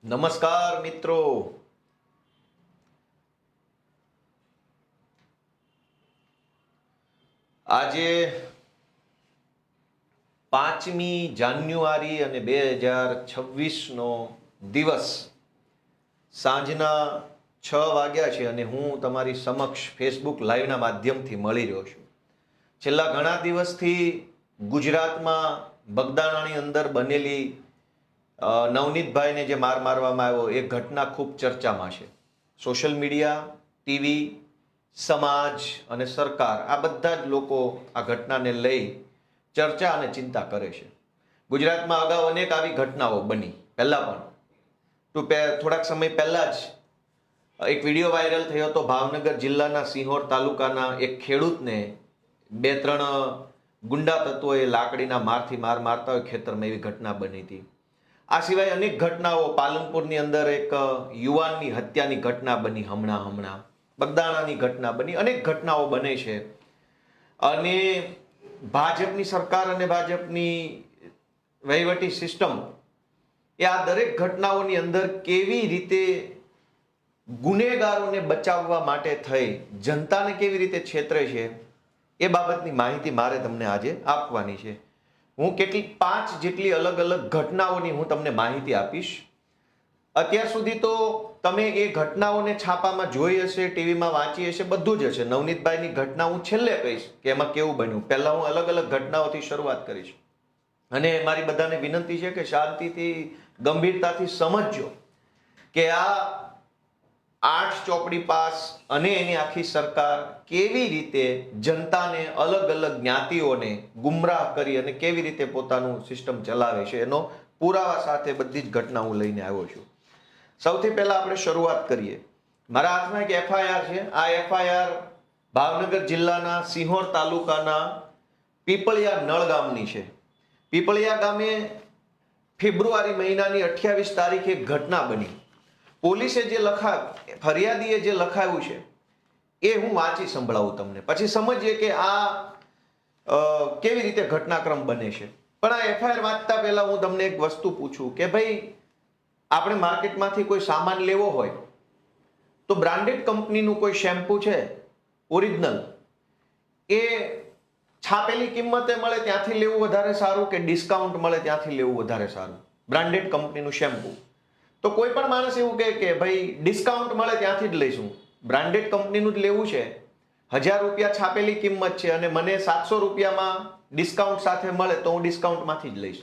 નમસ્કાર મિત્રો. આજે 5મી જાન્યુઆરી અને 2026નો દિવસ સાંજના 6 વાગ્યા છે અને હું તમારી સમક્ષ ફેસબુક લાઈવના માધ્યમથી મળી રહ્યો છું. છેલ્લા ઘણા દિવસથી ગુજરાતમાં બગદાણાની અંદર બનેલી નવનીતભાઈને જે મારવામાં આવ્યો એ ઘટના ખૂબ ચર્ચામાં છે. સોશિયલ મીડિયા, ટીવી, સમાજ અને સરકાર આ બધા જ લોકો આ ઘટનાને લઈ ચર્ચા અને ચિંતા કરે છે. ગુજરાતમાં અગાઉ અનેક આવી ઘટનાઓ બની. પહેલા પણ થોડાક સમય પહેલા જ એક વિડીયો વાયરલ થયો હતો. ભાવનગર જિલ્લાના સિહોર તાલુકાના એક ખેડૂતને 2-3 ગુંડા તત્વોએ લાકડીના મારથી મારતા હોય ખેતરમાં, એવી ઘટના બની હતી. આ સિવાય અનેક ઘટનાઓ, પાલનપુરની અંદર એક યુવાનની હત્યાની ઘટના બની, હમણાં બગદાણાની ઘટના બની, અનેક ઘટનાઓ બને છે. અને ભાજપની સરકાર અને ભાજપની વહીવટી સિસ્ટમ એ આ દરેક ઘટનાઓની અંદર કેવી રીતે ગુનેગારોને બચાવવા માટે થઈ જનતાને કેવી રીતે છેતરે છે એ બાબતની માહિતી મારે તમને આજે આપવાની છે. હું 5 જેટલી અલગ અલગ ઘટનાઓની હું તમને માહિતી આપીશ. અત્યાર સુધી તો તમે એ ઘટનાઓને છાપામાં જોઈ હશે, ટીવીમાં વાંચી હશે, બધું જ હશે. નવનીતભાઈની ઘટના હું છેલ્લે કહીશ કે એમાં કેવું બન્યું. પહેલા હું અલગ અલગ ઘટનાઓથી શરૂઆત કરીશ અને મારી બધાને વિનંતી છે કે શાંતિથી, ગંભીરતાથી સમજજો કે આ 8 ચોપડી પાસ અને એની આખી સરકાર કેવી રીતે જનતાને, અલગ અલગ જ્ઞાતિઓને ગુમરાહ કરી અને કેવી રીતે પોતાનું સિસ્ટમ ચલાવે છે એનો પુરાવા સાથે બધી જ ઘટના હું લઈને આવ્યો છું. સૌથી પહેલા આપણે શરૂઆત કરીએ. મારા હાથમાં એક FIR છે. આ FIR ભાવનગર જિલ્લાના સિહોર તાલુકાના પીપળિયા નળ ગામની છે. પીપળિયા ગામે ફેબ્રુઆરી મહિનાની 28 તારીખે એક ઘટના બની. પોલીસે જે ફરિયાદીએ જે લખાવ્યું છે એ હું વાંચી સંભળાવું તમને, પછી સમજીએ કે આ કેવી રીતે ઘટનાક્રમ બને છે. પણ આ FIR વાંચતા પહેલા હું તમને એક વસ્તુ પૂછું કે ભાઈ, આપણે માર્કેટમાંથી કોઈ સામાન લેવો હોય તો બ્રાન્ડેડ કંપનીનું કોઈ શેમ્પુ છે ઓરિજિનલ, એ છાપેલી કિંમતે મળે ત્યાંથી લેવું વધારે સારું કે ડિસ્કાઉન્ટ મળે ત્યાંથી લેવું વધારે સારું? બ્રાન્ડેડ કંપનીનું શેમ્પુ તો કોઈ પણ માણસ એવું કહે કે ભાઈ ડિસ્કાઉન્ટ મળે ત્યાંથી જ લઈશું, બ્રાન્ડેડ કંપનીનું જ લેવું છે, 1000 રૂપિયા છાપેલી કિંમત છે અને મને 700 રૂપિયામાં ડિસ્કાઉન્ટ સાથે મળે તો હું ડિસ્કાઉન્ટમાંથી જ લઈશ.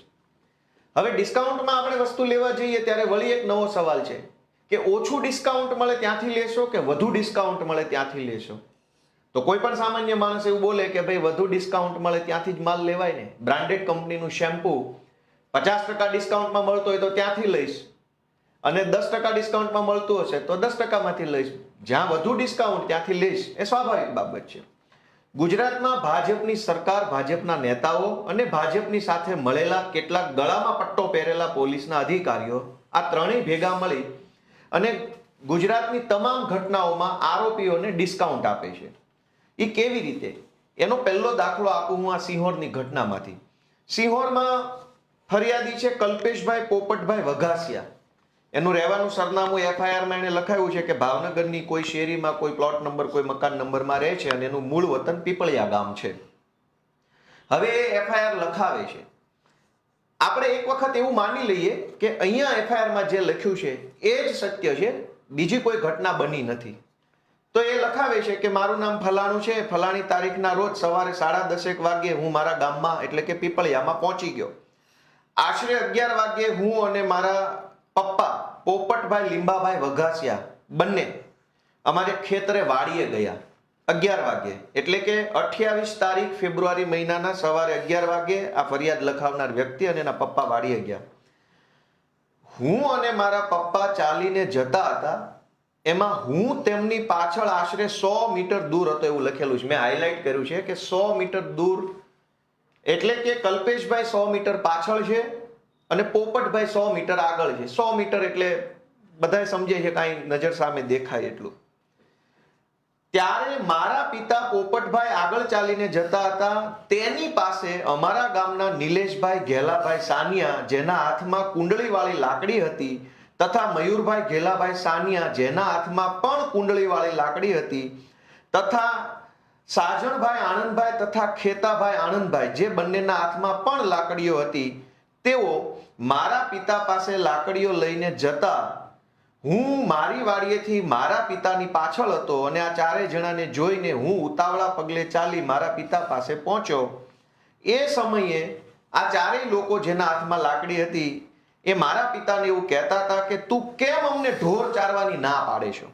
હવે ડિસ્કાઉન્ટમાં આપણે વસ્તુ લેવા જઈએ ત્યારે વળી એક નવો સવાલ છે કે ઓછું ડિસ્કાઉન્ટ મળે ત્યાંથી લેશો કે વધુ ડિસ્કાઉન્ટ મળે ત્યાંથી લેશો? તો કોઈ પણ સામાન્ય માણસ એવું બોલે કે ભાઈ વધુ ડિસ્કાઉન્ટ મળે ત્યાંથી જ માલ લેવાય ને. બ્રાન્ડેડ કંપનીનું શેમ્પુ 50% ડિસ્કાઉન્ટમાં મળતો હોય તો ત્યાંથી લઈશ અને 10% ડિસ્કાઉન્ટમાં મળતું હશે તો 10%માંથી લઈશ. જ્યાં વધુ ડિસ્કાઉન્ટ ત્યાંથી લઈશ, એ સ્વાભાવિક બાબત છે. ગુજરાતમાં ભાજપની સરકાર, ભાજપના નેતાઓ અને ભાજપની સાથે મળેલા કેટલાક ગળામાં પટ્ટો પહેરેલા પોલીસના અધિકારીઓ, આ ત્રણેય ભેગા મળી અને ગુજરાતની તમામ ઘટનાઓમાં આરોપીઓને ડિસ્કાઉન્ટ આપે છે. એ કેવી રીતે? એનો પહેલો દાખલો આપું હું આ સિહોરની ઘટનામાંથી. સિહોરમાં ફરિયાદી છે કલ્પેશભાઈ પોપટભાઈ વઘાસિયા. એનું રહેવાનું સરનામું FIRમાં એને લખાયું છે કે ભાવનગરની કોઈ શેરીમાં, કોઈ પ્લોટ નંબર, કોઈ મકાન નંબરમાં રહે છે અને એનું મૂળ વતન પીપળિયા ગામ છે. હવે એ FIR લખાવે છે. આપણે એક વખત એવું માની લઈએ કે અહીંયા FIRમાં જે લખ્યું છે એ જ સત્ય છે, બીજી કોઈ ઘટના બની નથી. તો એ લખાવે છે કે મારું નામ ફલાણું છે, ફલાણી તારીખના રોજ સવારે 10:30 વાગ્યે હું મારા ગામમાં એટલે કે પીપળિયામાં પહોંચી ગયો. આશરે 11 વાગ્યે હું અને મારા પપ્પા પોપટભાઈ લીંબાભાઈ વઘાસિયા બંને અમારે ખેતરે વાડીએ ગયા 11 વાગ્યે, એટલે કે 28 તારીખ ફેબ્રુઆરી મહિનાના સવારે 11 વાગ્યે આ ફરિયાદ લખાવનાર વ્યક્તિ અને એના પપ્પા વાડીએ ગયા. હું અને મારા પપ્પા ચાલીને જતા હતા, એમાં હું તેમની પાછળ આશરે 100 મીટર દૂર હતો એવું લખેલું છે. મેં હાઇલાઇટ કર્યું છે કે 100 મીટર દૂર, એટલે કે કલ્પેશભાઈ 100 મીટર પાછળ છે અને પોપટભાઈ 100 મીટર આગળ છે. 100 મીટર એટલે બધા સમજે છે કાંઈ નજર સામે દેખાય એટલું. ત્યારે મારા પિતા પોપટભાઈ આગળ ચાલીને જતા હતા, તેની પાસે અમારા ગામના નિલેશભાઈ ઘેલાભાઈ સાનિયા, જેના હાથમાં કુંડળીવાળી લાકડી હતી, તથા મયુરભાઈ ઘેલાભાઈ સાનિયા જેના હાથમાં પણ કુંડળીવાળી લાકડી હતી, તથા સાજણભાઈ આનંદભાઈ તથા ખેતાભાઈ આનંદભાઈ જે બંનેના હાથમાં પણ લાકડીઓ હતી, તેઓ મારા પિતા પાસે લાકડીઓ લઈને જતા હું મારી વાડીએથી મારા પિતાની પાછળ હતો અને આ ચારેય જણાને જોઈને હું ઉતાવળા પગલે ચાલી મારા પિતા પાસે પહોંચ્યો. એ સમયે આ ચારેય લોકો જેના હાથમાં લાકડી હતી એ મારા પિતાને એવું કહેતા હતા કે તું કેમ અમને ઢોર ચારવાની ના પાડે છો?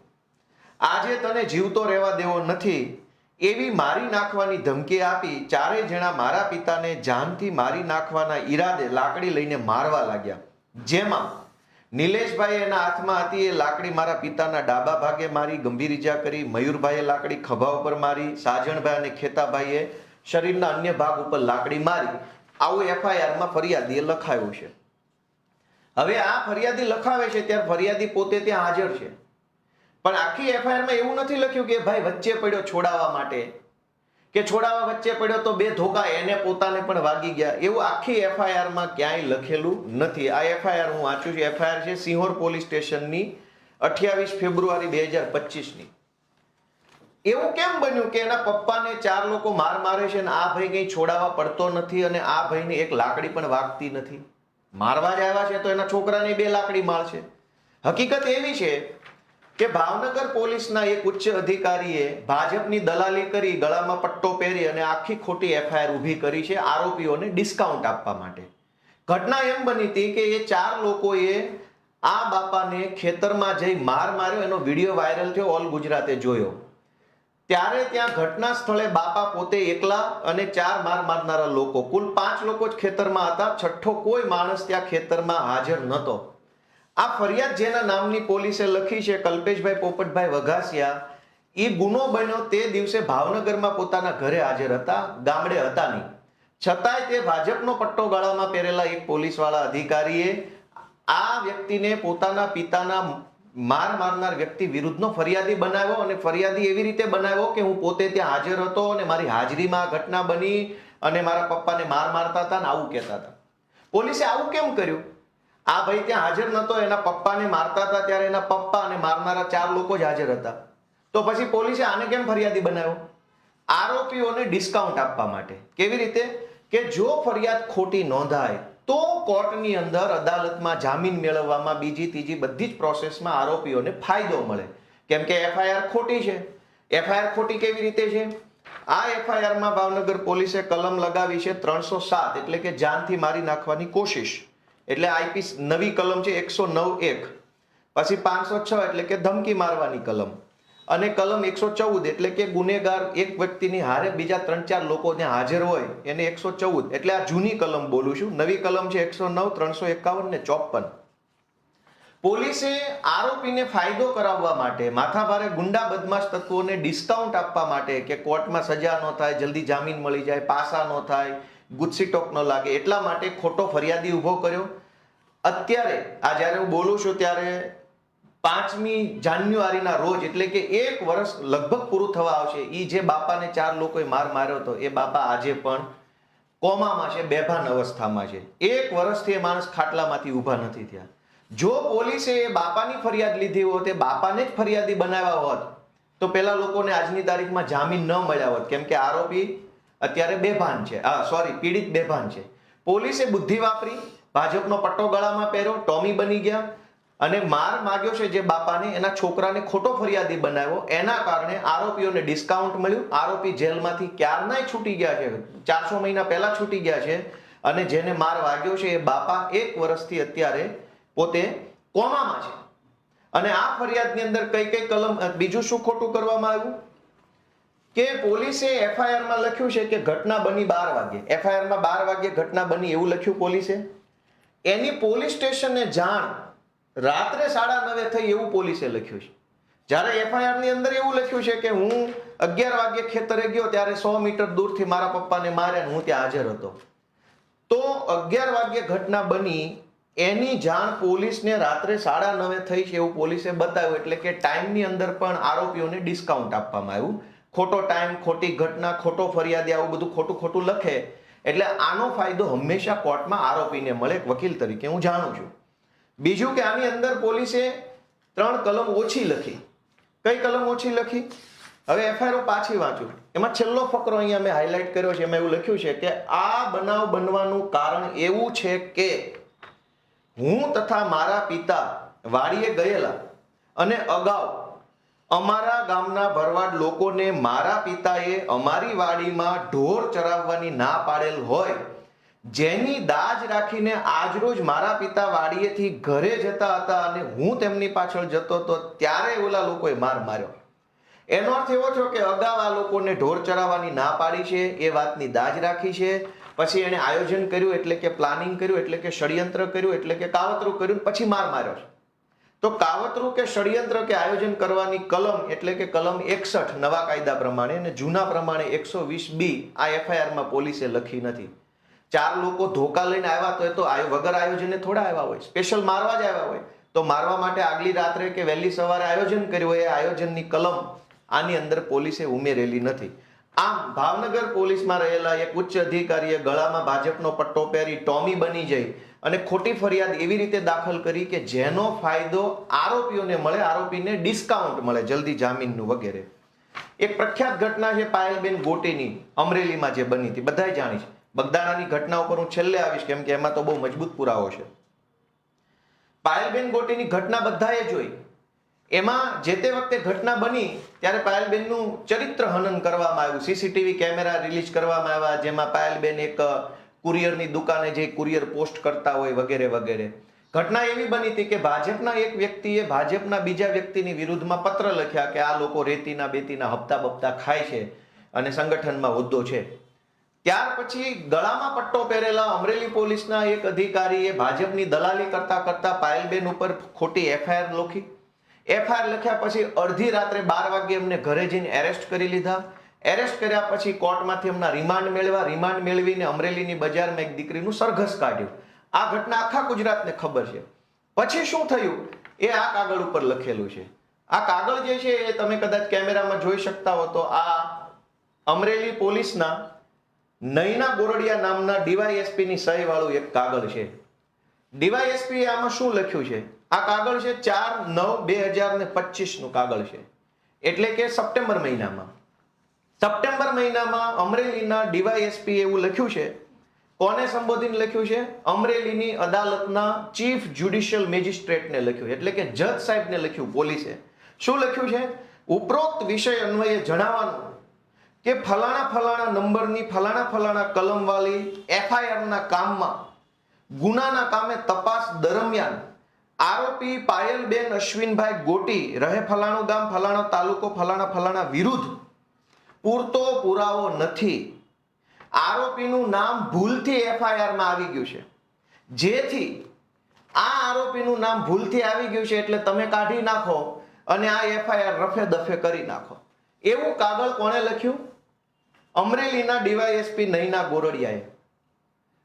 આજે તને જીવતો રહેવા દેવો નથી એવી મારી નાખવાની ધમકી આપી ચારેય જણા મારા પિતાને જાનથી મારી નાખવાના ઈરાદે લાકડી લઈને મારવા લાગ્યા. જેમાં નિલેશભાઈ એના હાથમાં હતી એ લાકડી મારા પિતાના ડાબા ભાગે મારી, ગંભીર ઈજા કરી. મયુરભાઈએ લાકડી ખભા ઉપર મારી. સાજણભાઈ અને ખેતાભાઈએ શરીરના અન્ય ભાગ ઉપર લાકડી મારી. આવું એફઆઈઆરમાં ફરિયાદીએ લખાયું છે. હવે આ ફરિયાદી લખાવે છે ત્યારે ફરિયાદી પોતે ત્યાં હાજર છે, પણ આખી એફઆઈઆરમાં એવું નથી લખ્યું કે ભાઈ વચ્ચે પડ્યો છોડાવવા માટે, કે છોડાવવા વચ્ચે પડ્યો તો બે ધોકા એને પોતાને પણ વાગી ગયા, એવું આખી એફઆઈઆરમાં ક્યાંય લખેલું નથી. આ એફઆઈઆર હું વાંચું છું. એફઆઈઆર છે સિંહોર પોલીસ સ્ટેશનની 28 ફેબ્રુઆરી 2025ની. એવું કેમ બન્યું કે એના પપ્પાને 4 લોકો મારે છે અને આ ભાઈ કઈ છોડાવવા પડતો નથી અને આ ભાઈને એક લાકડી પણ વાગતી નથી? મારવા જ આવ્યા છે તો એના છોકરાને 2 લાકડી મારશે. હકીકત એવી છે કે ભાવનગર પોલીસના એક ઉચ્ચ અધિકારીએ ભાજપની દલાલી કરી, ગળામાં પટ્ટો પહેરી અને આખી ખોટી એફઆઈઆર ઊભી કરી છે આરોપીઓને ડિસ્કાઉન્ટ આપવા માટે. ઘટના એમ બની હતી કે એ 4 લોકોએ આ બાપાને ખેતરમાં જઈ માર્યો, એનો વિડીયો વાયરલ થયો, ઓલ ગુજરાતે જોયો. ત્યારે ત્યાં ઘટના સ્થળે બાપા પોતે એકલા અને 4 મારનારા લોકો, કુલ 5 લોકો જ ખેતરમાં હતા. છઠ્ઠો કોઈ માણસ ત્યાં ખેતરમાં હાજર નહોતો. આ ફરિયાદ જેના નામની પોલીસે લખી છે, કલ્પેશભાઈ પોપટભાઈ વઘાસિયા, એ ગુનો બન્યો તે દિવસે ભાવનગરમાં પોતાના ઘરે હાજર હતા, ગામડે હતા નહીં. છતાંય તે ભાજપનો પટ્ટો ગળામાં પહેરેલા એક પોલીસવાળા અધિકારીએ આ વ્યક્તિને પોતાના પિતાના મારનાર વ્યક્તિ વિરુદ્ધનો ફરિયાદી બનાવ્યો. અને ફરિયાદી એવી રીતે બનાવ્યો કે હું પોતે ત્યાં હાજર હતો અને મારી હાજરીમાં ઘટના બની અને મારા પપ્પાને મારતા હતા ને આવું કહેતા હતા. પોલીસે આવું કેમ કર્યું? આ ભાઈ ત્યાં હાજર નતો, એના પપ્પાને મારતા હતા ત્યારે એના પપ્પા અને મારનારા 4 લોકો જ હાજર હતા. તો પછી પોલીસે આને કેમ ફરિયાદી બનાવ્યો? આરોપીઓને ડિસ્કાઉન્ટ આપવા માટે. કેવી રીતે? કે જો ફરિયાદ ખોટી નોંધાય તો કોર્ટની અંદર અદાલતમાં જામીન મેળવવામાં, બીજી ત્રીજી બધી જ પ્રોસેસમાં આરોપીઓને ફાયદો મળે. કેમ કે એફઆઈઆર ખોટી છે. એફઆઈઆર ખોટી કેવી રીતે છે? આ એફઆઈઆરમાં ભાવનગર પોલીસે કલમ લગાવી છે 307, એટલે કે જાનથી મારી નાખવાની કોશિશ, એટલે આઈપી નવી કલમ છે 109(1). પછી 506 એટલે કે ધમકી મારવાની કલમ, અને કલમ 114 એટલે કે ગુનેગાર એક વ્યક્તિની હારે બીજા 3-4 લોકો ત્યાં હાજર હોય એને 114. એટલે આ જૂની કલમ બોલું છું. નવી કલમ છે 109, 351 ને 54. પોલીસે આરોપીને ફાયદો કરાવવા માટે, માથાભારે ગુંડા બદમાશ તત્વોને ડિસ્કાઉન્ટ આપવા માટે કે કોર્ટમાં સજા ન થાય, જલ્દી જામીન મળી જાય, પાસા ન થાય, ગુસ્સીટોક ન લાગે, એટલા માટે ખોટો ફરિયાદી ઉભો કર્યો. અત્યારે આ જ્યારે હું બોલું છું ત્યારે 5મી જાન્યુઆરીના રોજ, એટલે કે 1 વર્ષ લગભગ પૂરું થવા આવશે, એ જે બાપાને 4 લોકોએ માર્યો હતો એ બાપા આજે પણ કોમામાં છે, બેભાન અવસ્થામાં છે. 1 વર્ષથી એ માણસ ખાટલામાંથી ઊભા નથી થયા. જો પોલીસે એ બાપાની ફરિયાદ લીધી હોત, એ બાપાને જ ફરિયાદી બનાવ્યા હોત તો પેલા લોકોને આજની તારીખમાં જામીન ન મળ્યા હોત. કેમ કે આરોપી અત્યારે બેભાન છે, પીડિત બેભાન છે. પોલીસે બુદ્ધિ વાપરી, ભાજપનો પટ્ટો ગળામાં પહેર્યો, ટોમી બની ગયા અને માર માગ્યો છે જે બાપાને, એના છોકરાને ખોટો ફરિયાદી બનાવ્યો. એના કારણે આરોપીઓને ડિસ્કાઉન્ટ મળ્યું. આરોપી જેલમાંથી ક્યારનાય છૂટી ગયા છે, 400 મહિના પહેલા છૂટી ગયા છે. અને જેને માર વાગ્યો છે એ બાપા 1 વર્ષથી અત્યારે પોતે કોમામાં છે. અને આ ફરિયાદની અંદર કઈ કલમ, બીજું શું ખોટું કરવામાં આવ્યું કે પોલીસે એફઆઈઆરમાં લખ્યું છે કે ઘટના બની 12 વાગે. એફઆઈઆરમાં 12 વાગે ઘટના બની એવું લખ્યું પોલીસે. એની પોલીસ સ્ટેશનને જાણ રાત્રે 9:30 થઈ એવું પોલીસે લખ્યું છે. જ્યારે એફઆઈઆર ની અંદર એવું લખ્યું છે કે હું 11 વાગે ખેતરે ગયો ત્યારે 100 મીટર દૂરથી મારા પપ્પાને માર્યા, હું ત્યાં હાજર હતો. તો 11 વાગે ઘટના બની, એની જાણ પોલીસને રાત્રે 9:30 થઈ છે એવું પોલીસે બતાવ્યું. એટલે કે ટાઈમની અંદર પણ આરોપીઓને ડિસ્કાઉન્ટ આપવામાં આવ્યું. ખોટો ટાઈમ, ખોટી ઘટના, ખોટો ફરિયાદી, આવું બધું ખોટું લખે એટલે આનો ફાયદો હંમેશા કોર્ટમાં આરોપીને મળે. એક વકીલ તરીકે હું જાણું છું. બીજું કે આની અંદર પોલીસે 3 કલમ ઓછી લખી. કઈ કલમ ઓછી લખી? હવે એફઆઈઆર પાછી વાંચું, એમાં છેલ્લો ફકરો અહીંયા મેં હાઇલાઇટ કર્યો છે. એમાં એવું લખ્યું છે કે આ બનાવ બનવાનું કારણ એવું છે કે હું તથા મારા પિતા વાડીએ ગયેલા અને અગાઉ અમારા ગામના ભરવાડ લોકોને મારા પિતાએ અમારી વાડીમાં ઢોર ચરાવવાની ના પાડેલ હોય, જેની દાજ રાખીને આજરોજ મારા પિતા વાડીએથી ઘરે જતા હતા અને હું તેમની પાછળ જતો હતો ત્યારે ઓલા લોકોએ માર માર્યો. એનો અર્થ એવો થયો કે અગાઉ આ લોકોને ઢોર ચરાવવાની ના પાડી છે, એ વાતની દાજ રાખી છે, પછી એને આયોજન કર્યું એટલે કે પ્લાનિંગ કર્યું એટલે કે ષડયંત્ર કર્યું એટલે કે કાવતરું કર્યું, પછી માર માર્યો છે. તો કાવતરું કે ષડયંત્ર કે આયોજન કરવાની કલમ એટલે કે કલમ 61 નવા કાયદા પ્રમાણે અને જૂના પ્રમાણે 120B આ એફઆઈઆરમાં પોલીસે લખી નથી. 4 લોકો ધોકા લઈને આવ્યા તો એ તો વગર આયોજને થોડા આવ્યા હોય, સ્પેશિયલ મારવા જ આવ્યા હોય. તો મારવા માટે આગલી રાત્રે કે વહેલી સવારે આયોજન કર્યું હોય, એ આયોજનની કલમ આની અંદર પોલીસે ઉમેરેલી નથી. આમ ભાવનગર પોલીસમાં રહેલા એક ઉચ્ચ અધિકારીએ ગળામાં ભાજપનો પટ્ટો પહેરી ટોમી બની જઈ અને ખોટી ફરિયાદ એવી રીતે દાખલ કરી કે જેનો ફાયદો આરોપીઓને મળે, આરોપીને ડિસ્કાઉન્ટ મળે જલ્દી જામીનનું વગેરે. એક પ્રખ્યાત ઘટના છે પાયલબેન ગોટીની, અમરેલીમાં જે બની હતી, બધાય જાણી છે. બગદાણાની ઘટના ઉપર હું છેલ્લે આવીશ કેમ કે એમાં તો બહુ મજબૂત પુરાવો છે. પાયલબેન ગોટીની ઘટના બધાએ જોઈ. એમાં જે તે વખતે ઘટના બની ત્યારે પાયલબેનનું ચરિત્ર હનન કરવામાં આવ્યું, સીસીટીવી કેમેરા રિલીઝ કરવામાં આવ્યા, જેમાં પાયલબેન એક કુરિયરની દુકાને જે કુરિયર પોસ્ટ કરતા હોય વગેરે વગેરે. ઘટના એવી બની હતી કે ભાજપના એક વ્યક્તિએ ભાજપના બીજા વ્યક્તિની વિરુદ્ધમાં પત્ર લખ્યા કે આ લોકો રેતીના બેતીના હપ્તા બપ્તા ખાય છે અને સંગઠનમાં હોદ્દો છે. ત્યાર પછી ગળામાં પટ્ટો પહેરેલા અમરેલી પોલીસના એક અધિકારીએ ભાજપની દલાલી કરતા કરતા પાયલબેન ઉપર ખોટી એફઆઈઆર લખી. એફઆઈઆર લખ્યા પછી અડધી રાત્રે 12 વાગ્યે એમને ઘરે જઈને એરેસ્ટ કરી લીધા. એરેસ્ટ કર્યા પછી કોર્ટમાંથી એમના રિમાન્ડ મેળવ્યા. રિમાન્ડ મેળવીને અમરેલીની બજારમાં એક દીકરીનું સરઘસ કાઢ્યું. આ ઘટના આખા ગુજરાતને ખબર છે. પછી શું થયું એ આ કાગળ ઉપર લખેલું છે. આ કાગળ જે છે એ તમે કદાચ કેમેરામાં જોઈ શકતા હો તો આ અમરેલી પોલીસના નૈના ગોરડિયા નામના ડીવાયએસપી ની સહી વાળું એક કાગળ છે. ડીવાયએસપી આમાં શું લખ્યું છે? આ કાગળ છે 4/9/2025 નું કાગળ છે, એટલે કે સપ્ટેમ્બર મહિનામાં. સપ્ટેમ્બર મહિનામાં અમરેલીના ડીવાયએસપી એવું લખ્યું છે. કોને સંબોધીને લખ્યું છે? અમરેલીની અદાલતના ચીફ જ્યુડિશિયલ મેજિસ્ટ્રેટને લખ્યું, એટલે કે જજ સાહેબને લખ્યું પોલીસે. શું લખ્યું છે? ઉપરોક્ત વિષય અન્વયે જણાવવાનું કે ફલાણા ફલાણા નંબરની ફલાણા ફલાણા કલમ વાળી એફઆઈઆરના કામમાં ગુનાના કામે તપાસ દરમિયાન આરોપી પાયલબેન અશ્વિનભાઈ ગોટી રહે ફલાણું ગામ ફલાણો તાલુકો ફલાણા ફલાણા વિરુદ્ધ પૂરતો પુરાવો નથી. આરોપીનું નામ ભૂલથી એફઆઈઆરમાં આવી ગયું છે, જેથી આ આરોપીનું નામ ભૂલથી આવી ગયું છે એટલે તમે કાઢી નાખો અને આ એફઆઈઆર રફે દફે કરી નાખો. એવું કાગળ કોણે લખ્યું? અમરેલીના ડીવાયએસપી નૈના ગોરડિયાએ.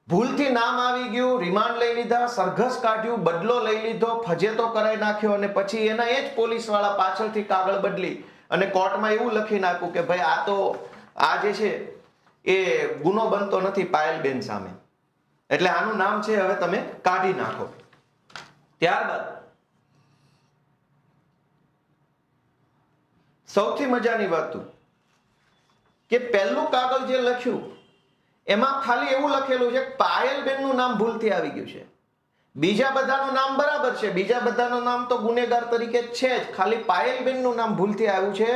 ભૂલથી નામ આવી ગયું, રિમાન્ડ લઈ લીધા, સરઘસ કાઢ્યું, બદલો લઈ લીધો, ફજેતો કરાઈ નાખ્યો અને પછી એના એ જ પોલીસ વાળા પાછળથી કાગળ બદલી અને કોર્ટમાં એવું લખી નાખ્યું કે ભાઈ આ તો આ જે છે એ ગુનો બનતો નથી પાયલબેન સામે, એટલે આનું નામ છે હવે તમે કાઢી નાખો. ત્યારબાદ સૌથી મજાની વાત કે પહેલું કાગળ જે લખ્યું એમાં ખાલી એવું લખેલું છે પાયલબેનનું નામ ભૂલથી આવી ગયું છે. બીજા બધાનું નામ બરાબર છે, બીજા બધાનું નામ તો ગુનેગાર તરીકે છે જ, ખાલી પાયલબેનનું નામ ભૂલથી આવ્યું છે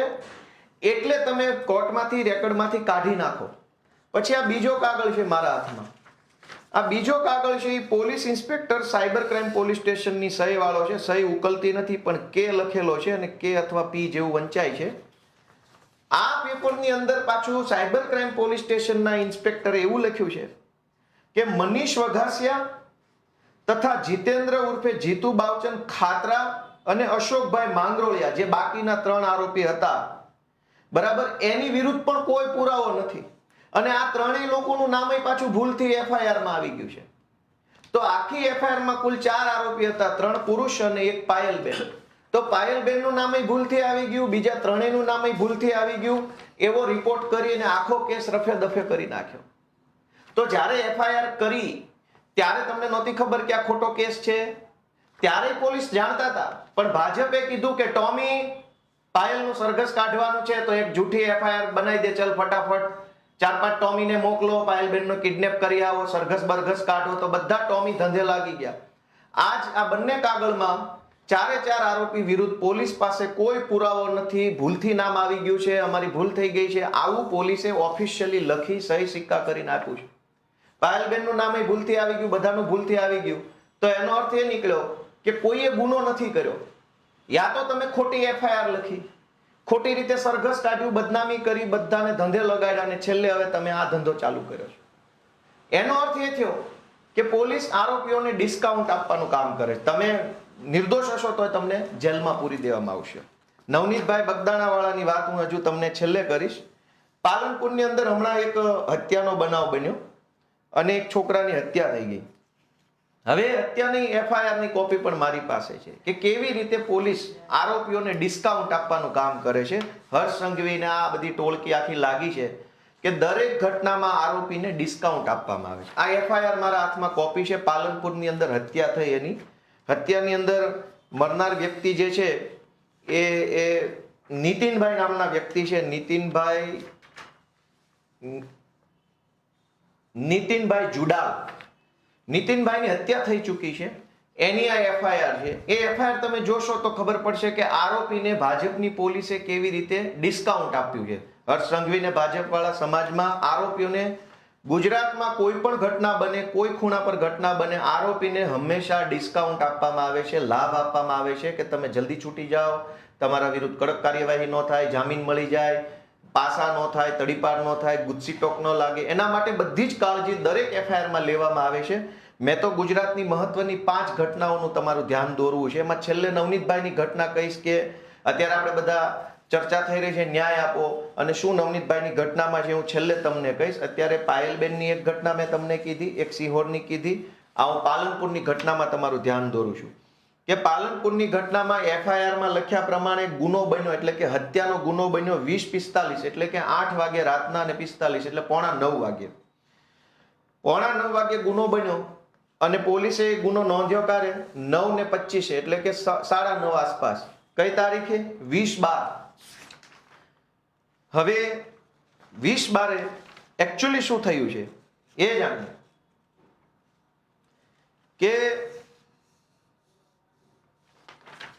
એટલે તમે કોર્ટમાંથી રેકોર્ડમાંથી કાઢી નાખો. પછી આ બીજો કાગળ છે મારા હાથમાં. આ બીજો કાગળ છે એ police inspector cyber crime police સ્ટેશનની સહી વાળો છે. સહી ઉકલતી નથી પણ કે લખેલો છે અને કે અથવા પી જેવું વંચાય છે. આ પેપરની અંદર પાછું સાયબર ક્રાઇમ પોલીસ સ્ટેશનના ઇન્સ્પેક્ટરે એવું લખ્યું છે કે મનીષ વઘાસિયા તથા જીતેન્દ્ર ઉર્ફે જીતુ બાવચંદ ખાતરા અને અશોકભાઈ માંગરોળિયા જે બાકીના 3 આરોપી હતા બરાબર, એની વિરુદ્ધ પણ કોઈ પુરાવો નથી અને આ ત્રણેય લોકોનું નામ પાછું ભૂલથી એફઆઈઆરમાં આવી ગયું છે. તો આખી એફઆઈઆરમાં કુલ 4 આરોપી હતા, 3 પુરુષ અને 1 પાયલબેન. તો પાયલબેનનું નામ ભૂલથી આવી ગયું, બીજા ત્રણેયનું નામ ભૂલથી આવી ગયું, એવો રિપોર્ટ કરીને આખો કેસ રફે દફે કરી નાખ્યો. તો જ્યારે એફઆઈઆર કરી ત્યારે તમને નહોતી ખબર કે આ ખોટો કેસ છે, ત્યારે પોલીસ જાણતા હતા, પણ ભાજપે કીધું કે ટોમી પાયલનું સરઘસ કાઢવાનું છે તો એક જૂઠી એફઆઈઆર બનાવી દે, ચલ ફટાફટ 4-5 ટોમીને મોકલો, પાયલબેનનો કિડનેપ કરી આવો, સરઘસ બરઘસ કાઢો. તો બધા ટોમી ધંધે લાગી ગયા. આજ આ બંને કાગળમાં 4 આરોપી વિરુદ્ધ પોલીસ પાસે કોઈ પુરાવો નથી, ભૂલથી નામ આવી ગયું છે, અમારી ભૂલ થઈ ગઈ છે, આવું પોલીસે ઓફિશિયલી લખી સહી સિક્કા કરીને આપ્યું છે. પાયલબેનનું નામ ભૂલથી આવી ગયું, બધાનું ભૂલથી આવી ગયું. તો એનો અર્થ એ નીકળ્યો કે કોઈએ ગુનો નથી કર્યો. યા તો તમે ખોટી એફઆઈઆર લખી, ખોટી રીતે સરઘસ કાઢ્યું, બદનામી કરી, બધાને ધંધે લગાડ્યા, અને છેલ્લે હવે તમે આ ધંધો ચાલુ કર્યો છે. એનો અર્થ એ થયો કે પોલીસ આરોપીઓને ડિસ્કાઉન્ટ આપવાનું કામ કરે. તમે નિર્દોષ હશો તો તમને જેલમાં પૂરી દેવામાં આવશે. નવનીતભાઈ બગદાણાવાળાની વાત હું હજુ તમને છેલ્લે કરીશ. પાલનપુરની અંદર હમણાં એક હત્યાનો બનાવ બન્યો અને એક છોકરાની હત્યા થઈ ગઈ. હવે હત્યાની એફઆઈઆરની કોપી પણ મારી પાસે છે કે કેવી રીતે પોલીસ આરોપીઓને ડિસ્કાઉન્ટ આપવાનું કામ કરે છે. હર્ષ સંઘવીને આ બધી ટોળકી આખી લાગી છે કે દરેક ઘટનામાં આરોપીને ડિસ્કાઉન્ટ આપવામાં આવે છે. આ એફઆઈઆર મારા હાથમાં કોપી છે. પાલનપુરની અંદર હત્યા થઈ, એની હત્યાની અંદર મરનાર વ્યક્તિ જે છે એ નીતિનભાઈ નામના વ્યક્તિ છે. નીતિનભાઈ જુડાલ. નીતિનભાઈની હત્યા થઈ ચૂકી છે, એની આ એફઆઈઆર છે. એ એફઆઈઆર તમે જોશો તો ખબર પડશે કે આરોપીને ભાજપની પોલીસે કેવી રીતે ડિસ્કાઉન્ટ આપ્યું છે. હર્ષ સંઘવીને ભાજપવાળા સમાજમાં આરોપીઓને ગુજરાતમાં કોઈ પણ ઘટના બને, કોઈ ખૂણા પર ઘટના બને, આરોપીને હંમેશા ડિસ્કાઉન્ટ આપવામાં આવે છે, લાભ આપવામાં આવે છે કે તમે જલ્દી છૂટી જાઓ, તમારા વિરુદ્ધ કડક કાર્યવાહી ન થાય, જામીન મળી જાય, પાસા ન થાય, તડીપાર ન થાય, ગુસ્સી ટોક ન લાગે. એના માટે બધી જ કાળજી દરેક એફઆઈઆરમાં લેવામાં આવે છે. મેં તો ગુજરાતની મહત્વની 5 ઘટનાઓનું તમારું ધ્યાન દોરવું છે. એમાં છેલ્લે નવનીતભાઈની ઘટના કહીશ કે અત્યારે આપણે બધા ચર્ચા થઈ રહી છે, ન્યાય આપો, અને શું નવનીતભાઈની ઘટનામાં છે હું છેલ્લે તમને કહીશ. અત્યારે પાયલબેનની એક ઘટના મેં તમને કીધી, એક સિહોરની કીધી. આ હું પાલનપુરની ઘટનામાં તમારું ધ્યાન દોરું છું કે પાલનપુરની ઘટનામાં એફઆઈઆરમાં લખ્યા પ્રમાણે ગુનો બન્યો, એટલે કે હત્યાનો ગુનો બન્યો 20:45, એટલે કે 8 વાગે રાતના, અને 45 એટલે 8:45 વાગે. 8:45 વાગે ગુનો બન્યો અને પોલીસે ગુનો નોંધ્યો ક્યારે? 9:25 એટલે કે 9:30 આસપાસ. કઈ તારીખે? 20/12. હવે 20/12 એકચ્યુઅલી શું થયું છે એ જાણીએ કે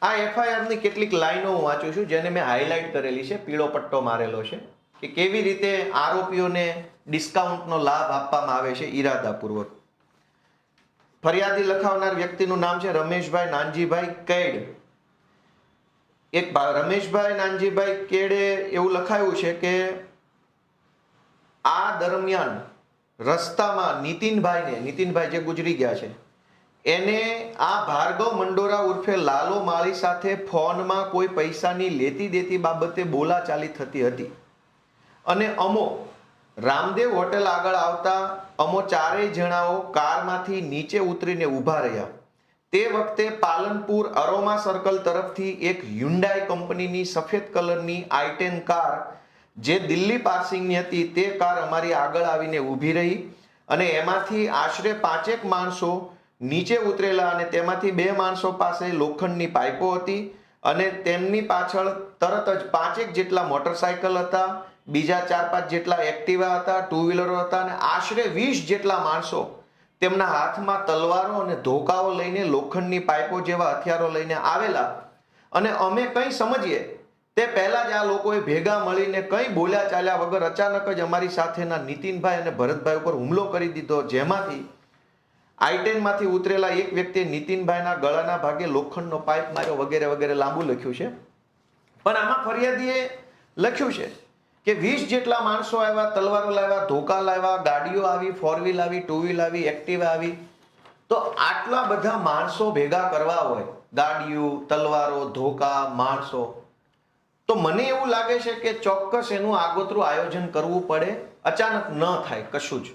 આ એફઆઈઆરની કેટલીક લાઈનો હું વાંચું છું જેને મેં હાઇલાઇટ કરેલી છે, પીળો પટ્ટો મારેલો છે કે કેવી રીતે આરોપીઓને ડિસ્કાઉન્ટનો લાભ આપવામાં આવે છે ઈરાદાપૂર્વક. ફરિયાદી લખાવનાર વ્યક્તિનું નામ છે રમેશભાઈ નાનજીભાઈ કેડ. એક રમેશભાઈ નાનજીભાઈ કેડે એવું લખાયું છે કે આ દરમિયાન રસ્તામાં નીતિનભાઈ જે ગુજરી ગયા છે એને આ ભાર્ગવ મંડોરા ઉર્ફે લાલો માળી સાથે ફોનમાં કોઈ પૈસાની લેતી દેતી બાબતે બોલાચાલી થતી હતી અને અમો રામદેવ હોટેલ આગળ આવતા અમો 4 જણાઓ કારમાંથી નીચે ઉતરીને ઊભા રહ્યા. તે વખતે પાલનપુર અરોમા સર્કલ તરફથી એક હ્યુન્ડાઈ કંપનીની સફેદ કલરની i10 કાર જે દિલ્હી પાર્સિંગની હતી તે કાર અમારી આગળ આવીને ઊભી રહી અને એમાંથી આશરે 5 માણસો નીચે ઉતરેલા અને તેમાંથી 2 માણસો પાસે લોખંડની પાઇપો હતી અને તેમની પાછળ તરત જ 5 જેટલા મોટરસાયકલ હતા, બીજા 4-5 જેટલા એક્ટિવા હતા, 2 વ્હીલરો હતા અને આશરે 20 જેટલા માણસો તેમના હાથમાં તલવારો અને ધોકાઓ લઈને લોખંડની પાઇપો જેવા હથિયારો લઈને આવેલા. અને અમે કંઈ સમજીએ તે પહેલા જ આ લોકોએ ભેગા મળીને કંઈ બોલ્યા ચાલ્યા વગર અચાનક જ અમારી સાથેના નીતિનભાઈ અને ભરતભાઈ ઉપર હુમલો કરી દીધો, જેમાંથી i10 માંથી ઉતરેલા એક વ્યક્તિએ નીતિનભાઈના ગળાના ભાગે લોખંડનો પાઇપ માર્યો વગેરે વગેરે લાંબુ લખ્યું છે. પણ આમાં ફરિયાદીએ લખ્યું છે કે 20 જેટલા માણસો આવ્યા, તલવારો લાવ્યા, ધોકા લાવ્યા, ગાડીઓ આવી, 4 વ્હીલ આવી, 2 વ્હીલ આવી, એક્ટિવા આવી. તો આટલા બધા માણસો ભેગા કરવા હોય, ગાડીઓ, તલવારો, ધોકા, માણસો, તો મને એવું લાગે છે કે ચોક્કસ એનું આગોતરું આયોજન કરવું પડે. અચાનક ન થાય કશું જ.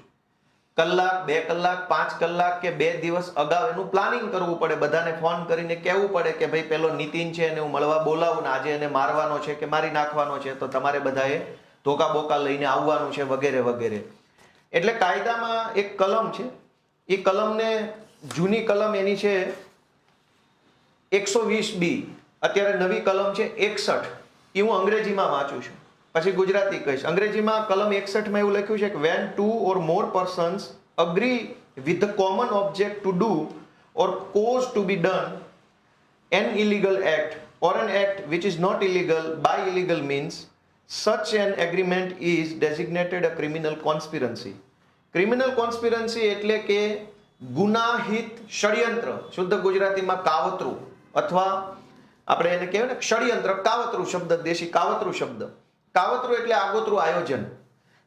કલાક, 2 કલાક, 5 કલાક કે 2 દિવસ અગાઉ એનું પ્લાનિંગ કરવું પડે. બધાને ફોન કરીને કહેવું પડે કે ભાઈ પેલો નીતિન છે એને હું મળવા બોલાવું ને આજે એને મારવાનો છે કે મારી નાખવાનો છે, તો તમારે બધાએ ધોકા બોકા લઈને આવવાનું છે વગેરે વગેરે. એટલે કાયદામાં એક કલમ છે, એ કલમને જૂની કલમ એની છે 120B અત્યારે નવી કલમ છે 61, એ હું અંગ્રેજીમાં વાંચું છું, પછી ગુજરાતી કહીશ. અંગ્રેજીમાં કલમ 61 માં એવું લખ્યું છે કે when two or more persons agree with the common object to do or cause to be done an illegal act or an act which is not illegal by illegal means, such an agreement is designated a criminal conspiracy. Criminal conspiracy એટલે કે ગુનાહિત ષડયંત્ર, શુદ્ધ ગુજરાતીમાં કાવતરું, અથવા આપણે એને કહેવાય ને ષડયંત્ર, કાવતરું શબ્દ, દેશી કાવતરું શબ્દ. કાવતરું એટલે આગોતરું આયોજન.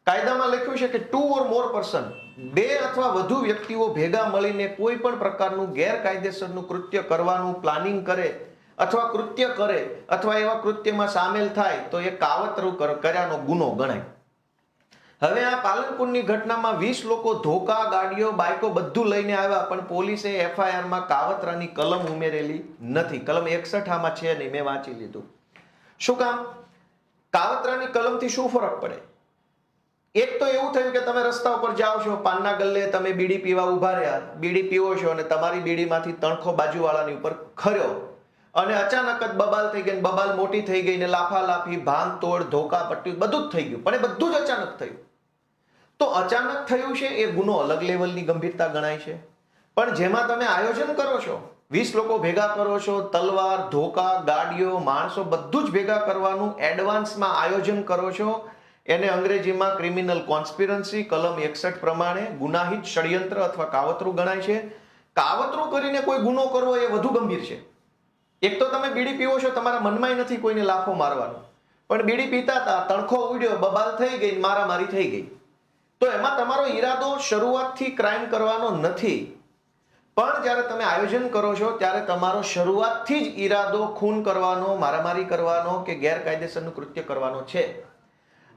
કાયદામાં લખ્યું છે કે ટુ ઓર મોર પર્સન, બે અથવા વધુ વ્યક્તિઓ ભેગા મળીને કોઈ પણ પ્રકારનું ગેરકાયદેસરનું કૃત્ય કરવાનું પ્લાનિંગ કરે અથવા કૃત્ય કરે અથવા એવા કૃત્યમાં સામેલ થાય તો એ કાવતરું કર્યાનો ગુનો ગણાય. હવે આ પાલનપુરની ઘટનામાં 20 લોકો ધોકા, ગાડીઓ, બાઇકો બધું લઈને આવ્યા, પણ પોલીસે FIR માં કાવતરાની કલમ ઉમેરેલી નથી. કલમ 61 આમાં છે નહીં, મેં વાંચી લીધું. શું કામ? કાવતરાની કલમથી શું ફરક પડે? એક તો એવું થયું કે તમે રસ્તા ઉપર જાઓ છો, પાનના ગલ્લે તમે બીડી પીવા ઉભા રહ્યા, બીડી પીવો છો અને તમારી બીડીમાંથી તણખો બાજુવાળાની ઉપર ખર્યો અને અચાનક જ બબાલ થઈ ગઈ, બબાલ મોટી થઈ ગઈ ને લાફાલાફી, ભાંગ તોડ, ધોકા પટ્ટી બધું જ થઈ ગયું, પણ એ બધું જ અચાનક થયું. તો અચાનક થયું છે એ ગુનો અલગ લેવલની ગંભીરતા ગણાય છે. પણ જેમાં તમે આયોજન કરો છો, 20 લોકો ભેગા કરો છો, તલવાર, ધોકા, ગાડીઓ, માણસો બધું જ ભેગા કરવાનું એડવાન્સમાં આયોજન કરો છો, એને અંગ્રેજીમાં ક્રિમિનલ કોન્સ્પિરન્સી કલમ 61 પ્રમાણે ગુનાહિત ષડયંત્ર અથવા કાવતરું ગણાય છે. કાવતરું કરીને કોઈ ગુનો કરવો એ વધુ ગંભીર છે. એક તો તમે બીડી પીવો છો, તમારા મનમાં નથી કોઈને લાફો મારવાનો, પણ બીડી પીતા હતા, તણખો ઉડ્યો, બબાલ થઈ ગઈ, મારામારી થઈ ગઈ, તો એમાં તમારો ઈરાદો શરૂઆતથી ક્રાઇમ કરવાનો નથી. પણ જ્યારે તમે આયોજન કરો છો ત્યારે તમારો શરૂઆતથી જ ઈરાદો ખૂન કરવાનો, મારામારી કરવાનો કે ગેરકાયદેસરનું કૃત્ય કરવાનો છે.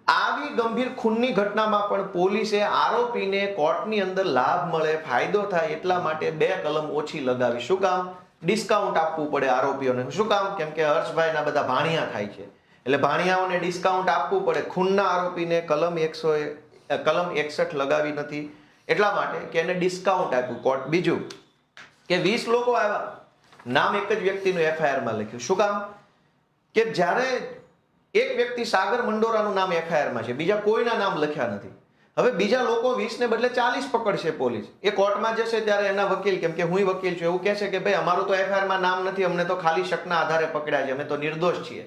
આવી ગંભીર ખૂનની ઘટનામાં પણ પોલીસે આરોપીને કોર્ટની અંદર લાભ મળે, ફાયદો થાય એટલા માટે 2 કલમ ઓછી લગાવી. શું કામ? ડિસ્કાઉન્ટ આપવું પડે આરોપીઓને. શું કામ? કેમ કે હર્ષભાઈના બધા ભાણિયા થાય છે, એટલે ભાણિયાઓને ડિસ્કાઉન્ટ આપવું પડે. ખૂનના આરોપીને કલમ 61 લગાવી નથી એટલા માટે કે એને ડિસ્કાઉન્ટ આપ્યું કોર્ટ. બીજું કે 20 લોકો આવ્યા, નામ એક જ વ્યક્તિનું FIR માં લખ્યું. શું કામ? કે જ્યારે એક વ્યક્તિ સાગર મંડોરાનું નામ FIR માં છે, બીજા કોઈના નામ લખ્યા નથી. હવે બીજા લોકો 20 ને બદલે 40 પકડશે પોલીસ. એ કોર્ટમાં જશે ત્યારે એના વકીલ, કેમ કે હું વકીલ છું, એવું કહેશે કે ભાઈ અમારું તો FIR માં નામ નથી, અમને તો ખાલી શકના આધારે પકડ્યા છે, અમે તો નિર્દોષ છીએ.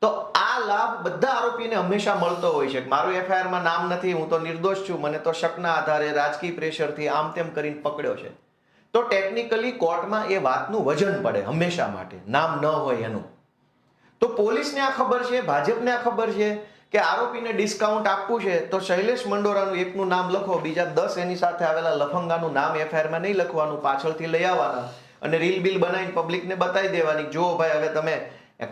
તો આ લાભ બધા આરોપીને હંમેશા મળતો હોય છે. મારું FIR માં નામ નથી, હું તો નિર્દોષ છું, મને તો શકના આધારે રાજકીય પ્રેશરથી આમ તેમ કરીને પકડ્યો છે. તો ટેકનિકલી કોર્ટમાં એ વાતનું વજન પડે હંમેશા માટે, નામ ન હોય એનું. તો પોલીસને આ ખબર છે, ભાજપને આ ખબર છે કે આરોપીને ડિસ્કાઉન્ટ આપવું છે, તો શૈલેષ મંડોરાનું એકનું નામ લખો, બીજા 10 એની સાથે આવેલા લફંગાનું નામ FIR માં નહીં લખવાનું, પાછળથી લઈ આવવાના અને રીલ બિલ બનાવીને પબ્લિકને બતાવી દેવાની. જો ભાઈ હવે તમે